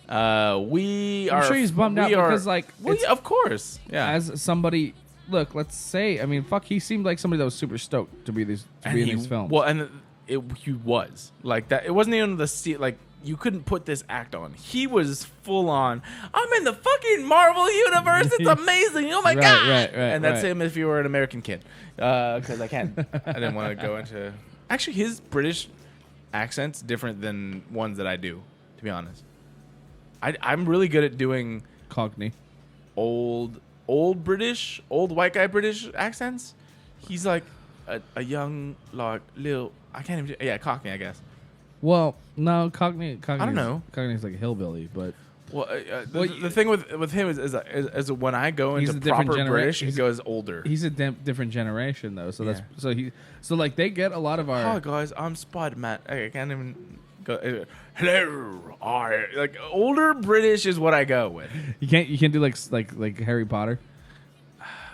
I'm sure he's bummed out because, like, of course, yeah. As somebody, look, let's say, I mean, fuck, he seemed like somebody that was super stoked to be in these films. Well, and he was like that. It wasn't even like. You couldn't put this act on. He was full on. I'm in the fucking Marvel universe. It's amazing. Oh my god! Right. And that's him if you were an American kid, because I can't. I didn't want to go into. Actually, his British accent's different than ones that I do. To be honest, I'm really good at doing Cockney, old British, old white guy British accents. He's like a young like little. I can't even. Yeah, Cockney, I guess. Well, no, Cockney. I don't know. Cockney's like a hillbilly, but Well, the thing with him is when I go He's into a different proper British, generation. he goes older. He's a different generation though, so that's so like they get a lot of our. Hi guys, I'm Spider-Man. I can't even go. Hello, like older British is what I go with. You can't do like Harry Potter.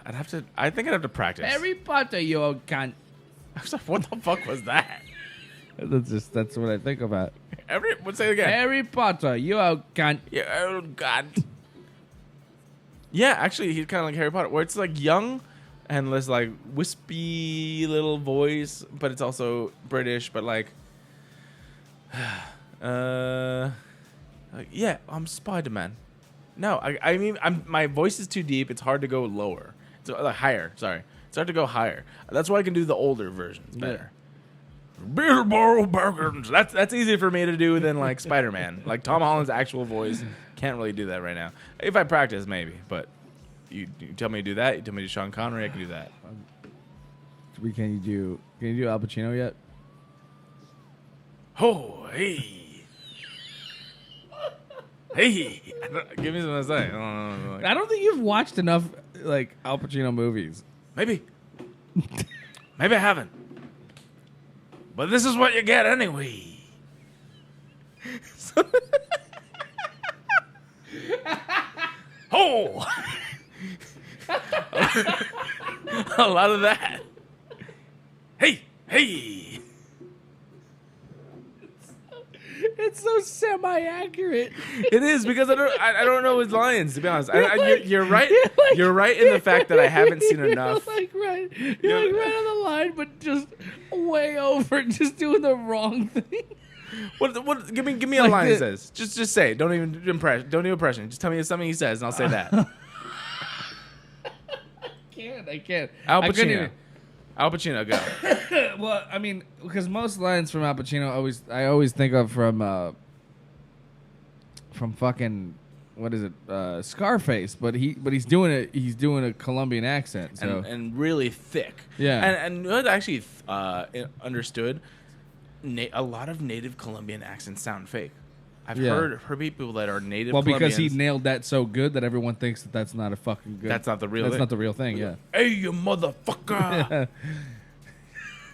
I think I'd have to practice. Harry Potter, you old cunt. I was like, what the fuck was that? That's what I think about. Let's say it again. Harry Potter, you old cunt. Yeah, oh god. Yeah, actually, he's kind of like Harry Potter, where it's like young and this like wispy little voice, but it's also British, but like, yeah, I'm Spider-Man. No, I mean, my voice is too deep. It's hard to go lower. It's higher. Sorry, it's hard to go higher. That's why I can do the older versions better. Bilbo Baggins. That's easier for me to do than like Spider-Man. Like Tom Holland's actual voice, can't really do that right now. If I practice, maybe. But you tell me to do that. You tell me to do Sean Connery, I can do that. Can you do Al Pacino yet? Oh, hey. Hey, give me something to say. I don't think you've watched enough like Al Pacino movies. Maybe I haven't. But this is what you get anyway. Oh, a lot of that. Hey. It's so semi-accurate. It is because I don't know his lines, to be honest. You're right. like- You're right in the fact that I haven't seen enough. You're right on the line, but just way over, just doing the wrong thing. What? Give me a Like line he the- says. Just say it. Don't even impress. Don't do impression. Just tell me something he says, and I'll say that. I can't. Al I couldn't Pacino. even- Al Pacino, go. Well, I mean, because most lines from Al Pacino I always think of from fucking what is it, Scarface, but he's doing a Colombian accent, so and really thick. Yeah. And you know what I actually understood? A lot of native Colombian accents sound fake. I've Yeah. heard people that are native. well because he Colombians, nailed that so good that everyone thinks that that's not a fucking good. That's not the real That's thing. not the real thing. Yeah. Hey, you motherfucker!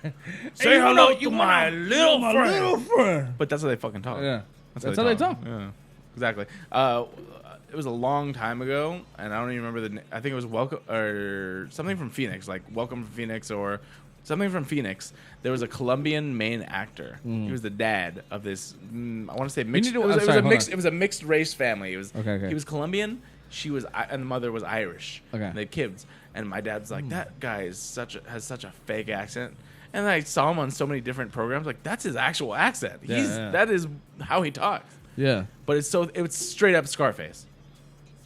Hey, Say you hello know, to you my wanna- little my friend. little friend. But that's how they fucking talk. Yeah. That's how they talk. Yeah, exactly. It was a long time ago, and I don't even remember I think it was Welcome or something from Phoenix, like Welcome from Phoenix or something from Phoenix. There was a Colombian main actor. He was the dad of this. I want to say mixed. need to- It was, I'm it was sorry, a hold mixed. on. It was a mixed race family. It was. Okay. He was Colombian. She was, and the mother was Irish. Okay. And they had kids, and my dad's like, that guy has such a fake accent. And I saw him on so many different programs. Like that's his actual accent. Yeah. That is how he talks. Yeah. But it's straight up Scarface.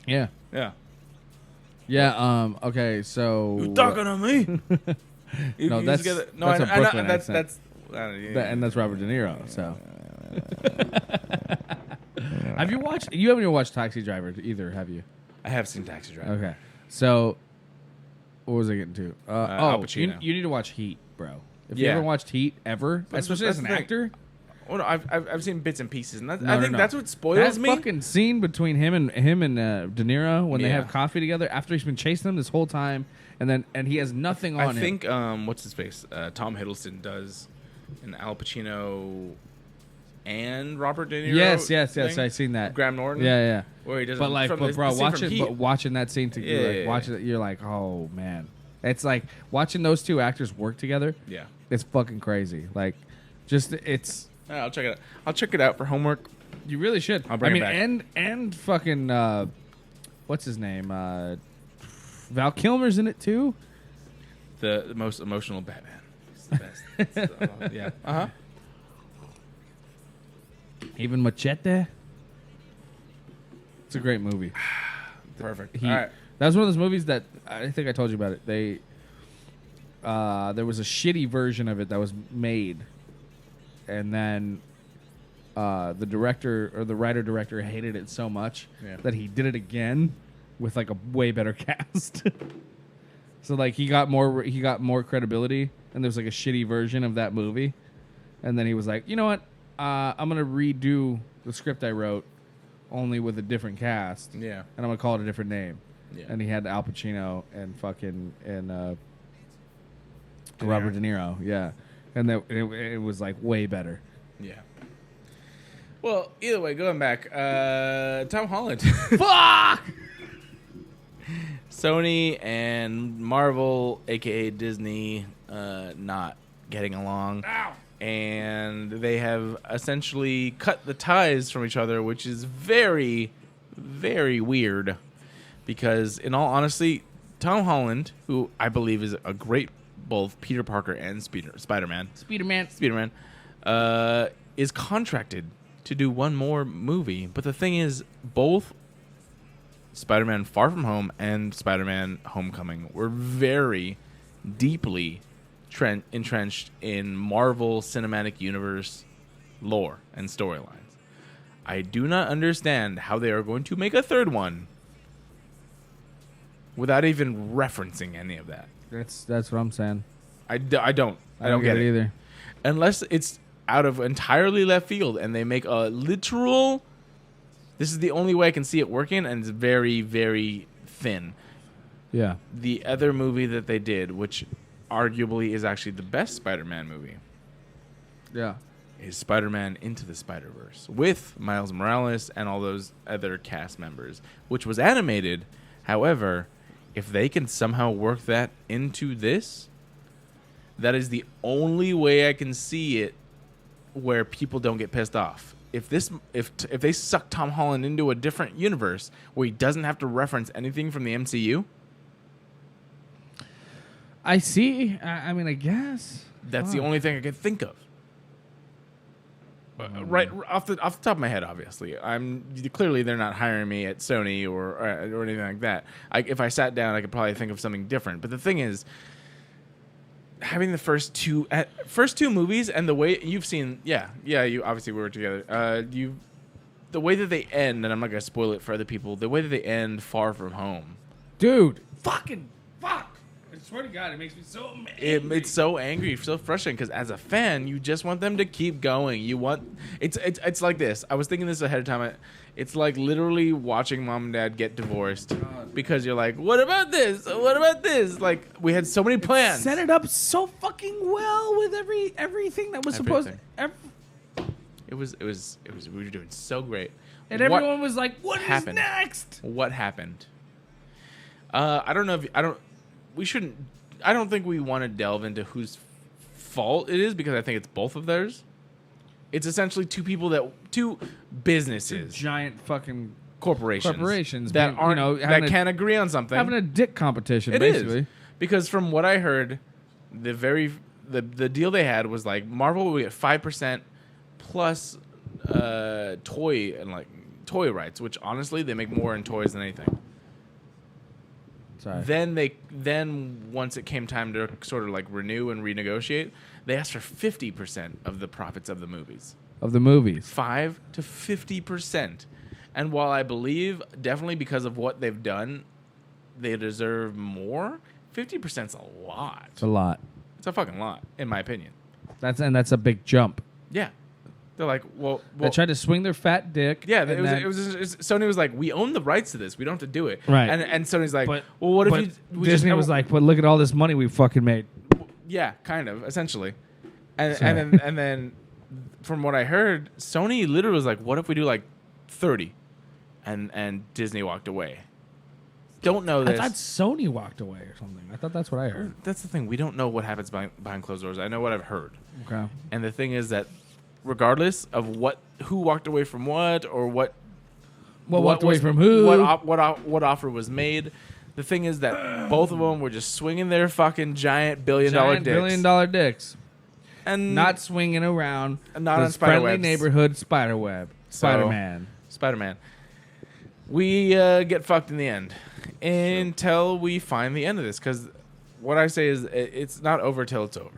Yeah. Yeah. Yeah. Okay. So. You talking to me? No, that's that's a Brooklyn that's accent. And that's Robert De Niro. So. Have you watched? You haven't even watched Taxi Driver either, have you? I have seen Taxi Driver. Okay. So. What was I getting to? Al Pacino. You need to watch Heat, bro. If you Yeah. haven't watched Heat ever, But especially that's as an the thing. actor. Oh no, I've seen bits and pieces, and No, I think no. that's what spoils that me. fucking scene between him and De Niro when they Yeah. have coffee together after he's been chasing them this whole time, and he has nothing on I him. think what's his face? Tom Hiddleston does an Al Pacino and Robert De Niro. Yes, thing. I've seen that. Graham Norton. Yeah. Where he does. But like, from but the bro, scene from Heat. watching that scene together, Yeah. watching it, you're like, oh man, it's like watching those two actors work together. Yeah. It's fucking crazy. Like, just it's. I'll check it out. I'll check it out for homework. You really should. I'll bring I it mean, back. and fucking what's his name? Val Kilmer's in it too. The most emotional Batman. He's the best. It's, yeah. Even Machete. It's a great movie. Perfect. Heat. All right. That was one of those movies that I think I told you about it. There was a shitty version of it that was made, and then the director or the writer-director hated it so much that he did it again with like a way better cast. So like he got more credibility, and there was like a shitty version of that movie, and then he was like, you know what, I'm gonna redo the script I wrote only with a different cast. Yeah. And I'm gonna call it a different name. Yeah. And he had Al Pacino and De Robert Niro. De Niro. Yeah. And it was like way better. Yeah. Well, either way, going back, Tom Holland. Fuck. Sony and Marvel, aka Disney, not getting along. Ow. And they have essentially cut the ties from each other, which is very, very weird. Because, in all honesty, Tom Holland, who I believe is a great both Peter Parker and Spider-Man, is contracted to do one more movie. But the thing is, both Spider-Man Far From Home and Spider-Man Homecoming were very deeply entrenched in Marvel Cinematic Universe lore and storylines. I do not understand how they are going to make a third one without even referencing any of that. That's what I'm saying. I don't get it either. Unless it's out of entirely left field and they make a literal... This is the only way I can see it working, and it's very, very thin. Yeah. The other movie that they did, which arguably is actually the best Spider-Man movie, Yeah. is Spider-Man Into the Spider-Verse with Miles Morales and all those other cast members, which was animated. However, if they can somehow work that into this, that is the only way I can see it where people don't get pissed off. If they suck Tom Holland into a different universe where he doesn't have to reference anything from the MCU, I see. I mean, I guess. that's the only thing I can think of. Right off the top of my head, obviously, clearly they're not hiring me at Sony or anything like that. If I sat down, I could probably think of something different. But the thing is, having the first two movies and the way you've seen, you obviously we were together. The way that they end, and I'm not gonna spoil it for other people. The way that they end Far From Home, Dude, fucking fuck. I swear to God, it makes me so angry. it's so angry, so frustrating. Because as a fan, you just want them to keep going. You want it's like this. I was thinking this ahead of time. It's like literally watching mom and dad get divorced because you're like, what about this? What about this? Like we had so many plans. Set it up so fucking well with everything that was supposed to. It was we were doing so great. And everyone was like, "What happened? is next?" What happened? I don't know if I don't think we want to delve into whose fault it is because I think it's both of theirs. It's essentially two businesses, Giant fucking corporations that being, aren't that can't agree on something. having a dick competition. It basically. is because from what I heard, the deal they had was like Marvel will get 5% plus toy rights, which honestly they make more in toys than anything. Sorry. Then once it came time to sort of like renew and renegotiate, they asked for 50% of the profits of the movies. Of the movies. 5 to 50%. And while I believe definitely because of what they've done, they deserve more, 50%'s a lot. It's a lot. It's a fucking lot, in my opinion. That's a big jump. Yeah. They're like, well, They tried to swing their fat dick. yeah, and it then- was Sony was like, we own the rights to this. We don't have to do it. Right. And Sony's like, But- well, what but if you... Disney was like, "But look at all this money we fucking made." Yeah, kind of, essentially. And Sorry. and then from what I heard, Sony literally was like, what if we do like 30? And Disney walked away. Don't know I this. thought Sony walked away or something. I thought that's what I heard. That's the thing. We don't know what happens behind closed doors. I know what I've heard. Okay. And the thing is that regardless of who walked away from what or what Walked away was- from who? what offer was made, the thing is that both of them were just swinging their fucking giant billion-dollar dicks. $1 billion dicks. And Not swinging around. Not the on spider friendly webs. neighborhood spiderweb. Spider-Man. Spider-Man. We get fucked in the end until we find the end of this. Because what I say is it's not over till it's over.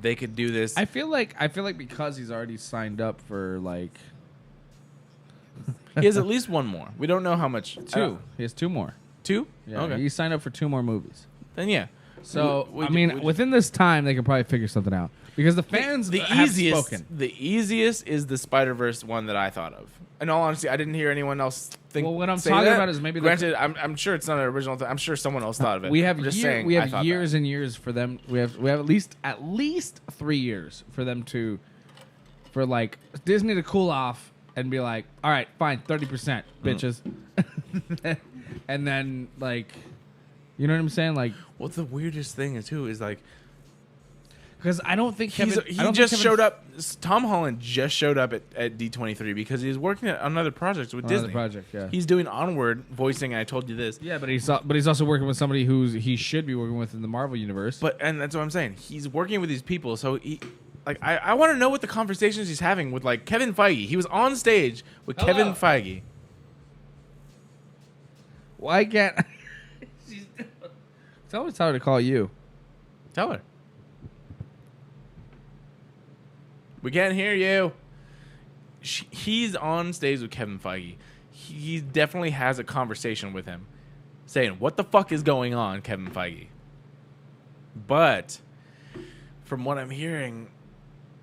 They could do this. I feel like because he's already signed up for like He has at least one more. We don't know how much. two. He has two more. 2? Yeah. Okay. He signed up for two more movies. Then yeah. So We- I mean, within this time, they can probably figure something out because the fans have spoken. The easiest is the Spider-Verse one that I thought of. In all honesty, I didn't hear anyone else think. Well, what I'm say talking that. about is maybe Granted, I'm sure it's not an original thing. I'm sure someone else thought of it. We have I'm just year- saying, we I have thought years that. and years for them. We have at least 3 years for them to, for like Disney to cool off and be like, all right, fine, 30%, bitches, and then like, you know what I'm saying, like. Well, the weirdest thing is too is like Because I don't think he Kevin, just showed up. Tom Holland just showed up at D23 because he's working on another project with Another Disney. project, yeah. He's doing Onward voicing. And I told you this. Yeah, but he's also working with somebody he should be working with in the Marvel universe. And that's what I'm saying. He's working with these people, so I want to know what the conversations he's having with like Kevin Feige. He was on stage with Kevin Feige. Why can't? Tell me how to call you. Tell her. We can't hear you. He's on stage with Kevin Feige. He definitely has a conversation with him, saying, "What the fuck is going on, Kevin Feige?" But from what I'm hearing,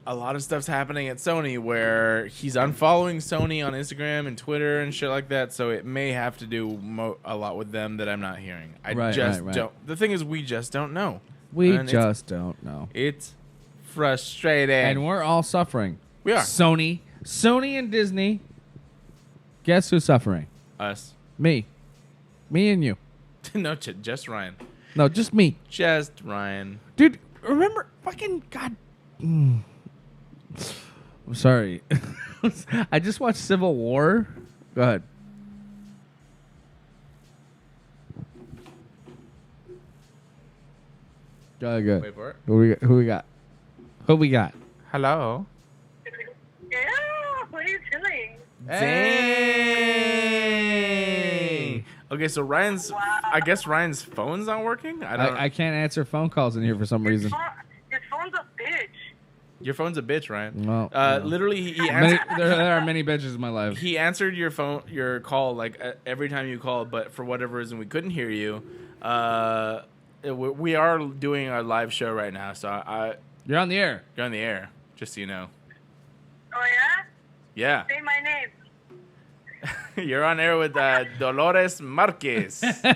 a lot of stuff's happening at Sony where he's unfollowing Sony on Instagram and Twitter and shit like that. So it may have to do a lot with them that I'm not hearing. I Right. don't. The thing is, we just don't know. We And just don't know. It's frustrating. And we're all suffering. We are. Sony and Disney. Guess who's suffering? Us. Me and you. No, just Ryan. No, just me. Just Ryan. Dude, remember fucking God. I'm sorry. I just watched Civil War. Go ahead. Go ahead, good. Wait for it. Who we got? Hello. Yeah, what are you doing? Dang. Okay, so Ryan's. Wow. I guess Ryan's phone's not working. I don't. I can't answer phone calls in here for some reason. His phone's a bitch. Your phone's a bitch, Ryan. Well, no. Literally, he Many, answered. there are many bitches in my life. He answered your call like every time you called, but for whatever reason we couldn't hear you. We are doing our live show right now, so You're on the air. you're on the air, just so you know. Oh yeah? Yeah, Say my name. you're on air with Dolores Marquez. Woo! Say my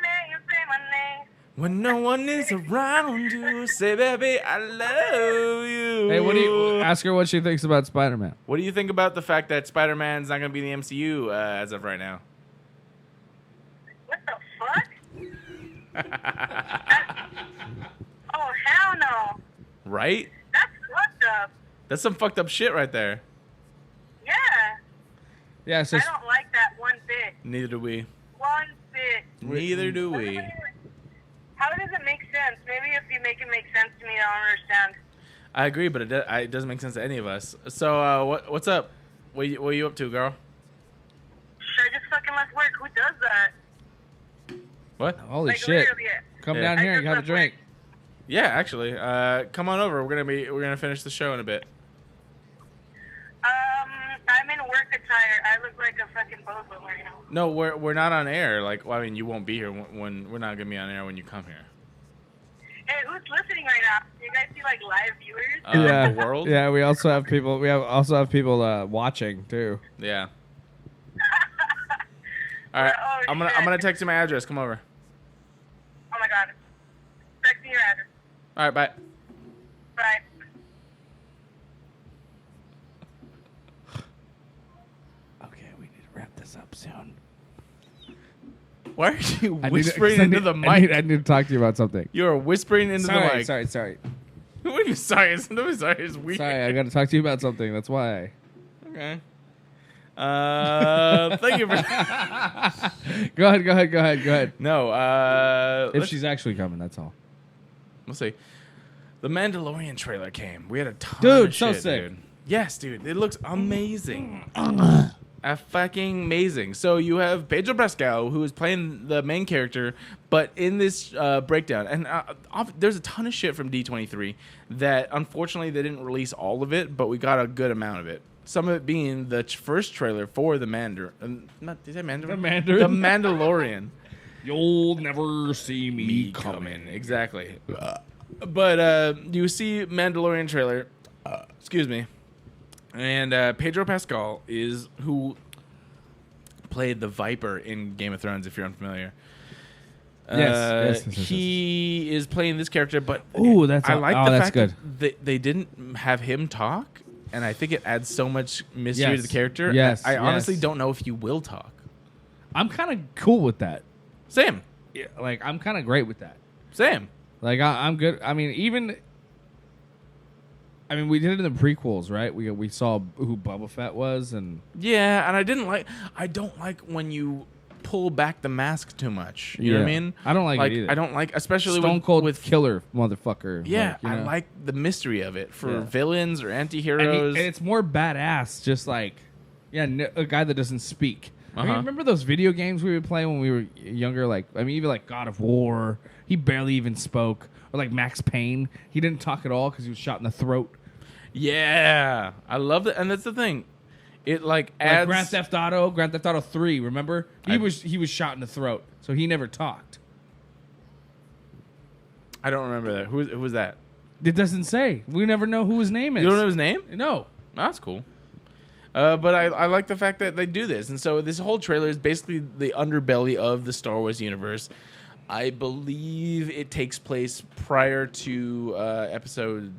name. You say my name. When no one is around you, say, baby, I love you. Hey, what do you ask her what she thinks about Spider-Man? What do you think about the fact that Spider-Man's not going to be in the MCU as of right now? What the fuck? Oh hell no. Right? That's fucked up. That's some fucked up shit right there. Yeah. Yeah, so I don't like that one bit. Neither do we. One bit. Neither do we. How does it make sense? Maybe if you make it make sense to me, I'll understand. I agree, but it doesn't make sense to any of us. So, what's up? What are you up to, girl? Should I just fucking left work? Who does that? What? holy Like, shit. literally. Come Yeah. down I here and just have a left drink. Yeah, actually. Come on over. We're gonna finish the show in a bit. I'm in work attire. I look like a fucking bozo right now. No, we're not on air. Like, well, I mean, you won't be here when we're not gonna be on air when you come here. Hey, who's listening right now? You guys see like live viewers? The world. Yeah, we also have people. Also have people watching too. Yeah. All right. Oh, I'm shit. gonna text you my address. Come over. Oh my god. Text me your address. All right. Bye. Bye. Okay, we need to wrap this up soon. Why are you whispering into the mic? I need to talk to you about something. You're whispering into the mic. Sorry. What are you sorry? It's weird. Sorry, I got to talk to you about something. That's why. Okay. Thank you for. Go ahead. No. If she's actually coming, that's all. We'll see. The Mandalorian trailer came. We had a ton Dude, of so shit, sick. dude. Yes, dude. It looks amazing. Fucking amazing. So you have Pedro Pascal, who is playing the main character, but in this breakdown, and there's a ton of shit from D23 that unfortunately they didn't release all of it, but we got a good amount of it. Some of it being the first trailer for the Mandalorian. You'll never see me coming. Exactly. But you see Mandalorian trailer. Excuse me. And Pedro Pascal is who played the Viper in Game of Thrones, if you're unfamiliar. Yes. He is playing this character, but Ooh, that's I like the that's fact good. that they didn't have him talk, and I think it adds so much mystery to the character. Yes, I honestly yes. don't know if he will talk. I'm kind of cool with that. Same. Yeah, like I'm kind of great with that. Same. Like I'm good. I mean, we did it in the prequels, right? We saw who Boba Fett was, and Yeah, and I don't like when you pull back the mask too much. You know what I mean? I don't like it either. I don't like, especially Stone Cold with killer motherfucker. Yeah, like, you know? I like the mystery of it for Yeah. villains or and, anti-heroes. and it's more badass. Just like a guy that doesn't speak. I mean, Uh-huh. remember those video games we would play when we were younger? Like, even like God of War. He barely even spoke. Or like Max Payne. He didn't talk at all because he was shot in the throat. Yeah, I love it, and that's the thing. It like Like adds Grand Theft Auto 3. Remember, he was shot in the throat, so he never talked. I don't remember that. Who was that? It doesn't say. We never know who his name is. You don't know his name? No. That's cool. But I like the fact that they do this, and so this whole trailer is basically the underbelly of the Star Wars universe. I believe it takes place prior to episode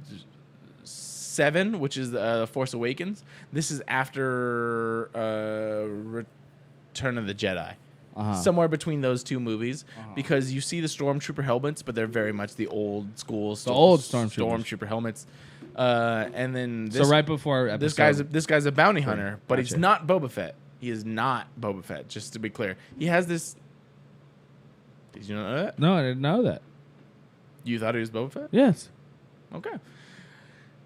7, which is Force Awakens. This is after Return of the Jedi. Somewhere between those two movies, because you see the Stormtrooper helmets, but they're very much the old school Stormtrooper helmets. And then this, So right before episode, this guy's a bounty hunter, but he's Gotcha. not Boba Fett. He is not Boba Fett. Just to be clear, he has this. Did you know that? No, I didn't know that. You thought he was Boba Fett? Yes. Okay.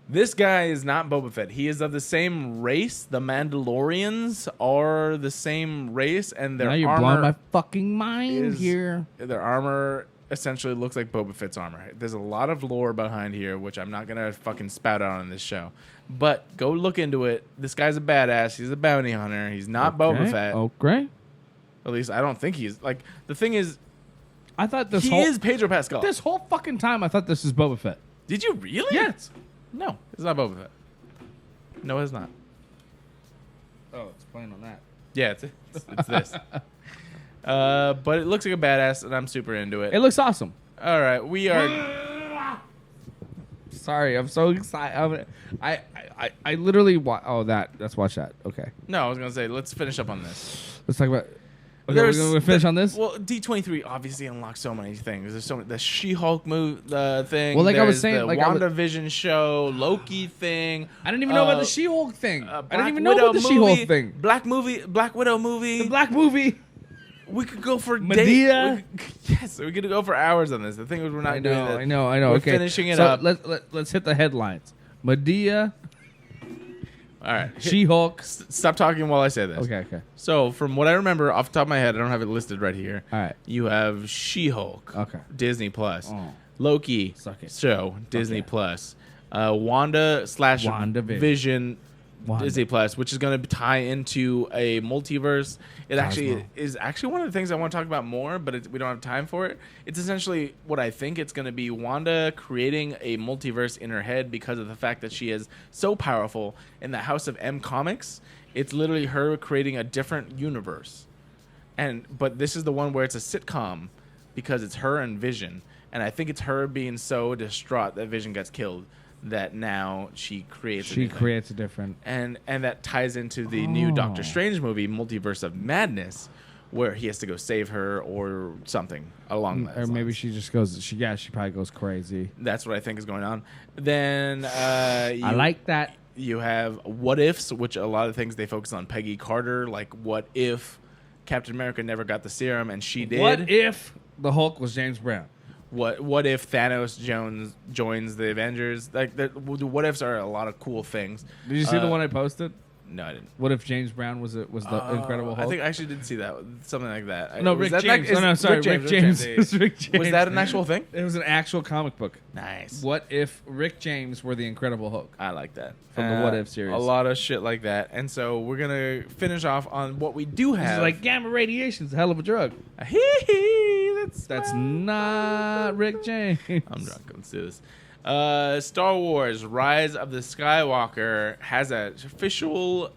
This guy is not Boba Fett. He is of the same race. The Mandalorians are the same race, and their Now you're armor blowing my fucking mind is- here. Their armor essentially looks like Boba Fett's armor. There's a lot of lore behind here, which I'm not gonna fucking spout out on this show. But go look into it. This guy's a badass. He's a bounty hunter. He's not Boba Fett. Okay. At least I don't think he's like. The thing is, I thought this he whole is Pedro Pascal. this whole fucking time I thought this was Boba Fett. Did you really? Yes. No, it's not Boba Fett. No, it's not. Oh, it's playing on that. Yeah, it's this. But it looks like a badass, and I'm super into it. It looks awesome. All right, we are. Sorry, I'm so excited. I literally let's watch that. Okay. No, I was gonna say let's finish up on this. Let's talk about we're gonna finish on this? Well, D23 obviously unlocks so many things. There's so many, the She-Hulk thing. Well, like I was there's saying, the like WandaVision show, Loki thing. I didn't even know about the She-Hulk thing. I didn't Black even know Widow about the movie, She-Hulk thing. Black Widow movie. The black movie. We could go for Medea. Yes, we could go for hours on this. The thing is, we're not doing that. I know. We're Okay. finishing it so up. Let's hit the headlines. Medea, All right. She-Hulk. Stop talking while I say this. Okay. So, from what I remember off the top of my head, I don't have it listed right here. All right. You have She-Hulk. Okay. Disney Plus. Oh. Loki. Suck it. Show. Disney Okay. Plus. WandaVision. WandaVision. Wanda. Disney Plus, which is going to tie into a multiverse. It actually Cosmo. is one of the things I want to talk about more, but we don't have time for it. It's essentially what I think it's going to be: Wanda creating a multiverse in her head because of the fact that she is so powerful in the House of M comics. It's literally her creating a different universe, but this is the one where it's a sitcom because it's her and Vision, and I think it's her being so distraught that Vision gets killed that now she creates a different. and that ties into the new Doctor Strange movie, Multiverse of Madness, where he has to go save her or something along that. Or maybe she just goes. She probably goes crazy. That's what I think is going on. Then I like that. You have what ifs, which a lot of things they focus on Peggy Carter, like what if Captain America never got the serum and she did? What if the Hulk was James Brown? What if Thanos joins the Avengers? Like the what ifs are a lot of cool things. Did you see the one I posted? No, I didn't. What if James Brown was the Incredible Hulk? I think I actually did see that. Something like that. No, Was Rick that James. is- No, sorry, Rick James. It was Rick James. Was that an actual thing? It was an actual comic book. Nice. What if Rick James were the Incredible Hulk? I like that. From the What If series. A lot of shit like that. And so we're going to finish off on what we do This have. is like gamma radiation's a hell of a drug. That's not Rick James. I'm drunk. Let's do this. Star Wars Rise of the Skywalker has an official,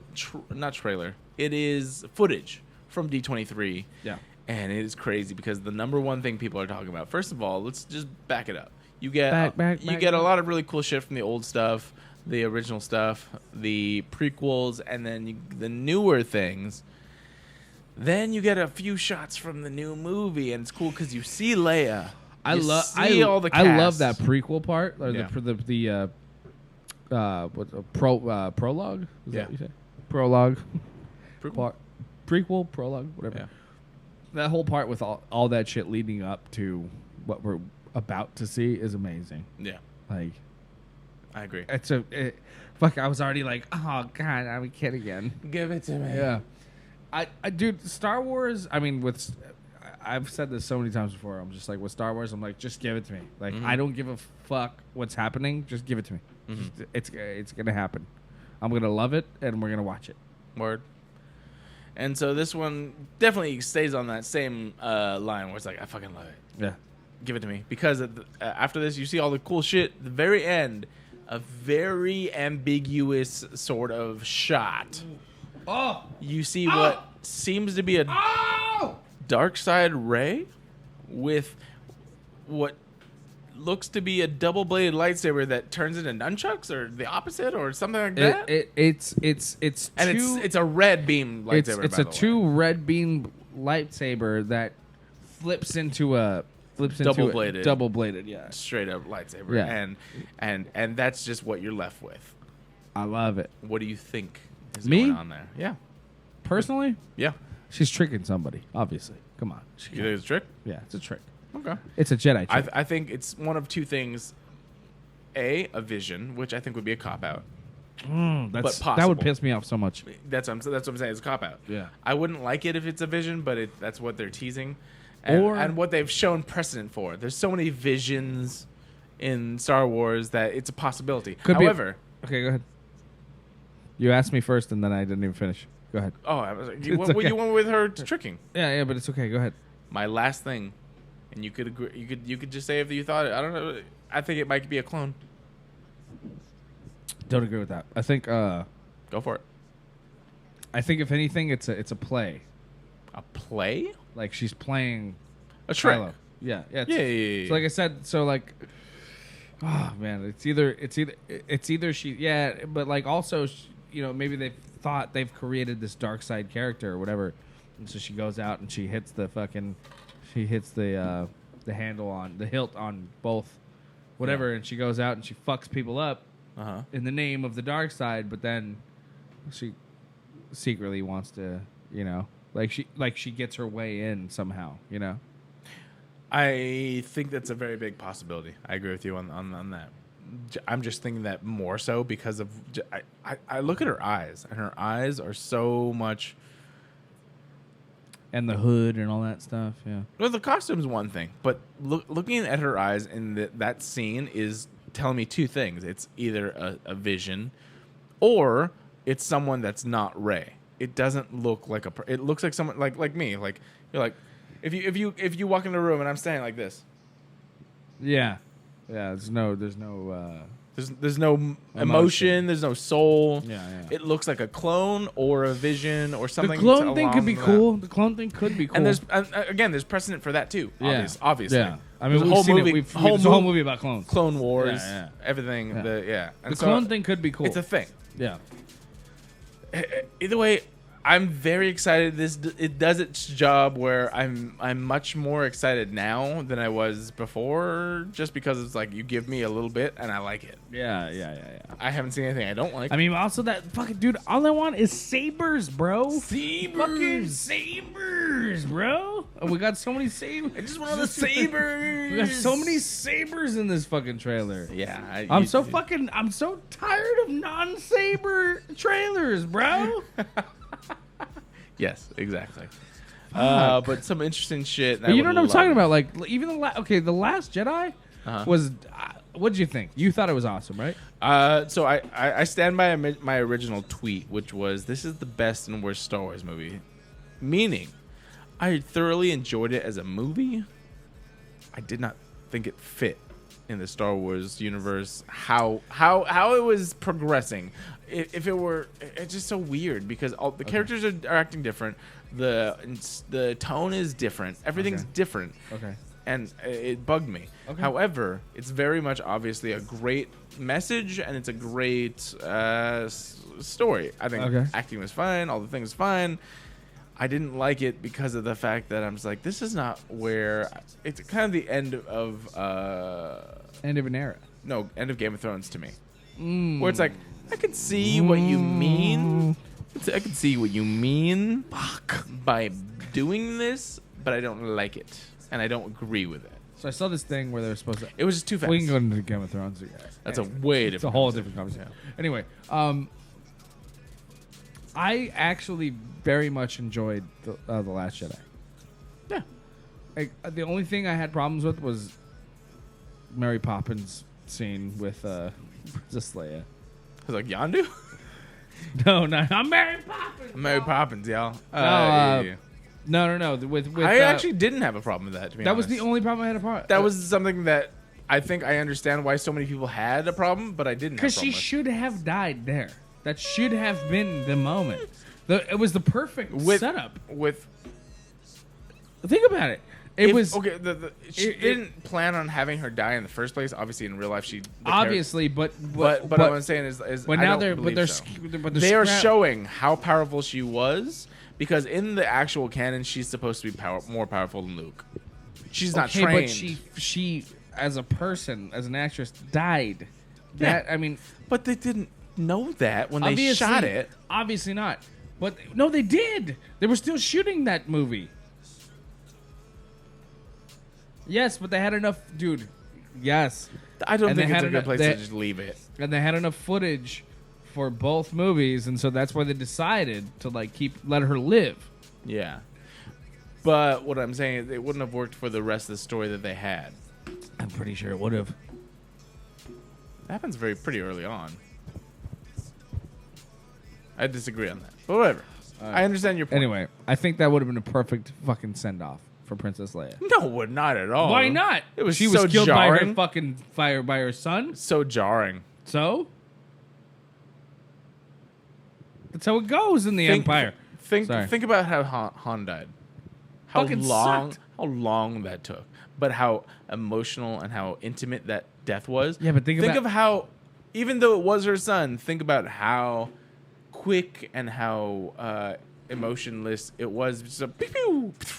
not trailer, it is footage from D23. Yeah. And it is crazy because the number one thing people are talking about, first of all, let's just back it up. You get a lot of really cool shit from the old stuff, the original stuff, the prequels, and then the newer things. Then you get a few shots from the new movie, and it's cool because you see Leia. I love all the I love cast. that prequel part, or Yeah. prologue. Is Yeah. that what you say? Prologue. Prequel? Prequel, prologue, whatever. Yeah. That whole part with all that shit leading up to what we're about to see is amazing. Yeah, Like, I agree. fuck, I was already like, oh god, I'm a kid again. Give it to me. Yeah, I dude, Star Wars. I mean, I've said this so many times before. I'm just like, with Star Wars, I'm like, just give it to me. Like, I don't give a fuck what's happening. Just give it to me. It's gonna happen. I'm gonna love it, and we're gonna watch it. Word. And so this one definitely stays on that same line where it's like, I fucking love it. Yeah. Give it to me. Because after this, you see all the cool shit. At the very end, a very ambiguous sort of shot. Oh, You see what seems to be a dark side Rey with what looks to be a double-bladed lightsaber that turns into nunchucks, or the opposite, or something like that. it's and two, it's a red beam lightsaber. It's by a the way. two red beam lightsaber that flips into a double-bladed. Yeah, straight up lightsaber. Yeah. And that's just what you're left with. I love it. What do you think is Me? going on there? Yeah. Personally, Yeah. she's tricking somebody. Obviously, come on. You think it's a trick? Yeah, it's a trick. Okay. It's a Jedi trick. I think it's one of two things. A vision, which I think would be a cop-out. That would possible. piss me off so much. That's what I'm saying. It's a cop-out. Yeah. I wouldn't like it if it's a vision, but that's what they're teasing. And what they've shown precedent for. There's so many visions in Star Wars that it's a possibility. However... Okay, go ahead. You asked me first, and then I didn't even finish. Go ahead. Oh, I was like, It's what okay. you went with her tricking? Yeah, but it's okay. Go ahead. My last thing, and you could agree, you could just say if you thought it. I don't know. I think it might be a clone. Don't agree with that. I think. Go for it. I think if anything, it's a play. A play? Like she's playing A trick? Kylo. Yeah. Yeah. So like I said, oh man, it's either she, yeah, but like also, maybe they've created this dark side character or whatever, and so she goes out and she hits the handle on the hilt on both, whatever, and she goes out and she fucks people up in the name of the dark side, but then she secretly wants to, she gets her way in somehow, I think that's a very big possibility. I agree with you on that. I'm just thinking that more so because of I look at her eyes, and her eyes are so much. And the hood and all that stuff, yeah. Well, the costume's one thing, but looking at her eyes in that scene is telling me two things. It's either a vision, or it's someone that's not Rey. It doesn't look like it looks like someone like me. Like you're like, if you walk into a room and I'm standing like this. Yeah. There's no There's no emotion. There's no soul. Yeah. It looks like a clone or a vision or something. The clone thing could be along cool. that. The clone thing could be cool. And there's precedent for that too. Yeah. Obviously. Yeah. I mean, There's we've seen it. There's a whole movie about clones. Clone Wars. Yeah. Everything. Yeah. And The clone thing could be cool. It's a thing. Yeah. Either way, I'm very excited. It does its job where I'm much more excited now than I was before, just because it's like you give me a little bit and I like it. Yeah. I haven't seen anything I don't like. I mean, also that fucking dude. All I want is sabers, bro. Sabers. Fucking sabers, bro. Oh, we got so many sabers. I just want all the sabers. We got so many sabers in this fucking trailer. Yeah, I'm so tired of non-saber trailers, bro. Yes, exactly. But some interesting shit. But you know what I'm talking about? Like even the Last Jedi was. What did you think? You thought it was awesome, right? So I stand by my original tweet, which was, "This is the best and worst Star Wars movie," meaning I thoroughly enjoyed it as a movie. I did not think it fit in the Star Wars universe. How it was progressing. If it were, it's just so weird because all the characters are acting different. The tone is different. Everything's different. Okay. And it bugged me. Okay. However, it's very much obviously a great message and it's a great story. I think acting was fine. All the things fine. I didn't like it because of the fact that I'm just like, this is not where it's kind of the end of End of an era. No, end of Game of Thrones to me. Where it's like, I could see what you mean. I could see what you mean by doing this, but I don't like it. And I don't agree with it. So I saw this thing where they were supposed to. It was just too fast. We can go into Game of Thrones. That's anyway, a way different. It's a whole different conversation. Yeah. Anyway, I actually very much enjoyed the Last Jedi. Yeah. The only thing I had problems with was Mary Poppins scene with Princess Leia. I was like, Yondu? No, I'm Mary Poppins. Mary Poppins, y'all. No. With I actually didn't have a problem with that. To be honest, was the only problem I had a problem. That was something that I think I understand why so many people had a problem, but I didn't. Because she should have died there. That should have been the moment. It was the perfect setup. Think about it. She didn't plan on having her die in the first place. Obviously, in real life, but what I'm saying is, but now they are showing how powerful she was. Because in the actual canon, she's supposed to be more powerful than Luke. She's not trained. But she, as a person, as an actress, died. But they didn't know that when they shot it. Obviously not. But no, they did. They were still shooting that movie. Yes, but they had enough, dude. Yes, I don't think it's a good place to just leave it. And they had enough footage for both movies, and so that's why they decided to let her live. Yeah, but what I'm saying is it wouldn't have worked for the rest of the story that they had. I'm pretty sure it would have. That happens pretty early on. I disagree on that, but whatever. I understand your point. Anyway, I think that would have been a perfect fucking send off for Princess Leia. No, not at all. Why not? She was killed jarring. by her fucking fire by her son. So jarring. So. That's how it goes in the Empire. Think about how Han died. How long that took. But how emotional and how intimate that death was. Yeah, but think of how, even though it was her son, think about how quick and how emotionless it was. Just a pew, pew.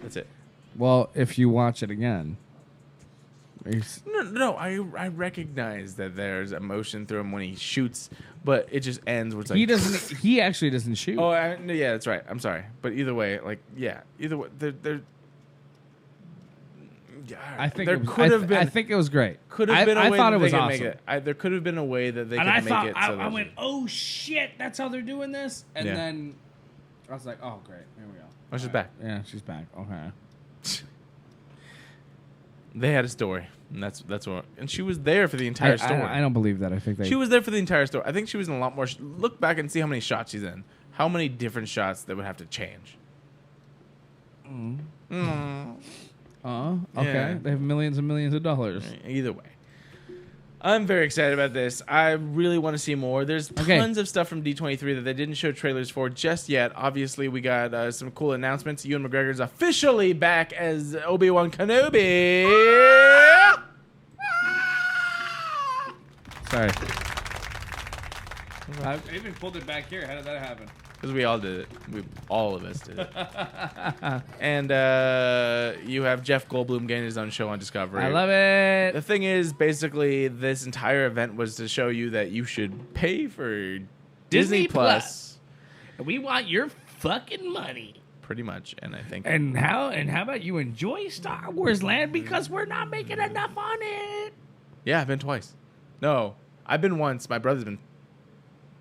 That's it. Well, if you watch it again. No, I recognize that there's emotion through him when he shoots, but it just ends where it's like he actually doesn't shoot. Oh, yeah, that's right. I'm sorry, but either way, either way, there. I think I think it was great. Could have been. I thought it was awesome. There could have been a way that they could make it. I went, oh shit, that's how they're doing this, and then I was like, oh great, here we go. Oh, she's back. Yeah, she's back. Okay. They had a story, and that's what. And she was there for the entire story. I don't believe that. I think she was there for the entire story. I think she was in a lot more. Look back and see how many shots she's in. How many different shots they would have to change. Okay. Yeah. They have millions and millions of dollars. Either way. I'm very excited about this. I really want to see more. There's tons of stuff from D23 that they didn't show trailers for just yet. Obviously, we got some cool announcements. Ewan McGregor's officially back as Obi-Wan Kenobi. Sorry. I even pulled it back here. How did that happen? Because we all did it. All of us did it. And you have Jeff Goldblum getting his own show on Discovery. I love it. The thing is, basically, this entire event was to show you that you should pay for Disney Plus. We want your fucking money. Pretty much, and I think. And how about you enjoy Star Wars Land because we're not making enough on it. Yeah, I've been twice. No, I've been once. My brother's been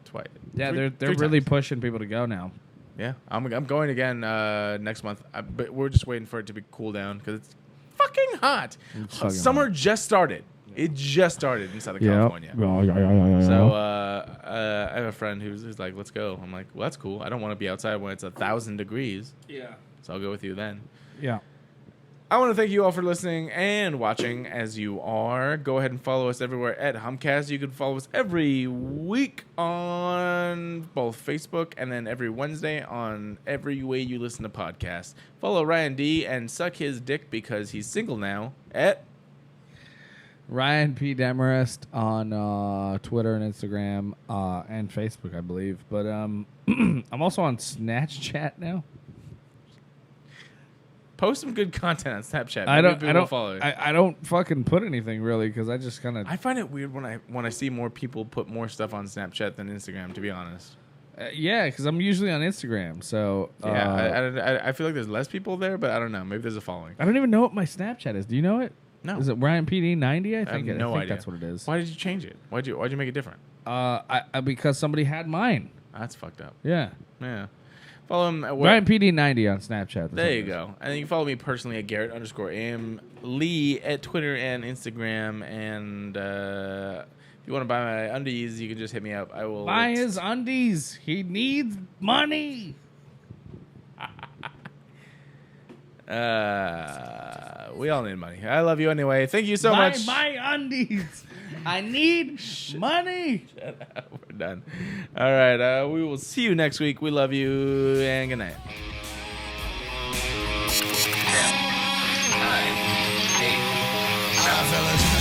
twice. Yeah, Three they're really times. pushing people to go now. Yeah, I'm going again next month. But we're just waiting for it to be cool down because it's fucking hot. fucking Summer hot. just started. It just started in Southern California. So I have a friend who's like, let's go. I'm like, well, that's cool. I don't want to be outside when it's 1,000 degrees. Yeah. So I'll go with you then. Yeah. I want to thank you all for listening and watching as you are. Go ahead and follow us everywhere at Humpcast. You can follow us every week on both Facebook and then every Wednesday on every way you listen to podcasts. Follow Ryan D and suck his dick because he's single now at Ryan P. Demarest on Twitter and Instagram and Facebook, I believe. But I'm also on Snapchat now. Post some good content on Snapchat. I Maybe don't. people I will don't. follow you. I don't fucking put anything really because I just kind of. I find it weird when I see more people put more stuff on Snapchat than Instagram. To be honest. Yeah, because I'm usually on Instagram. So Yeah, I feel like there's less people there, but I don't know. Maybe there's a following. I don't even know what my Snapchat is. Do you know it? No. Is it Ryan PD 90? I I have think no idea. that's what it is. Why did you change it? Why'd you make it different? Because somebody had mine. That's fucked up. Yeah. Yeah. Follow him at Ryan PD 90 on Snapchat. That's There what you it is. go. And then you can follow me personally at Garrett_AM Lee at Twitter and Instagram. And if you want to buy my undies, you can just hit me up. I will Buy his undies. He needs money. We all need money. I love you anyway. Thank you so much. Buy my undies. I need money. We're done. All right. We will see you next week. We love you and good night. 9, 8, 7,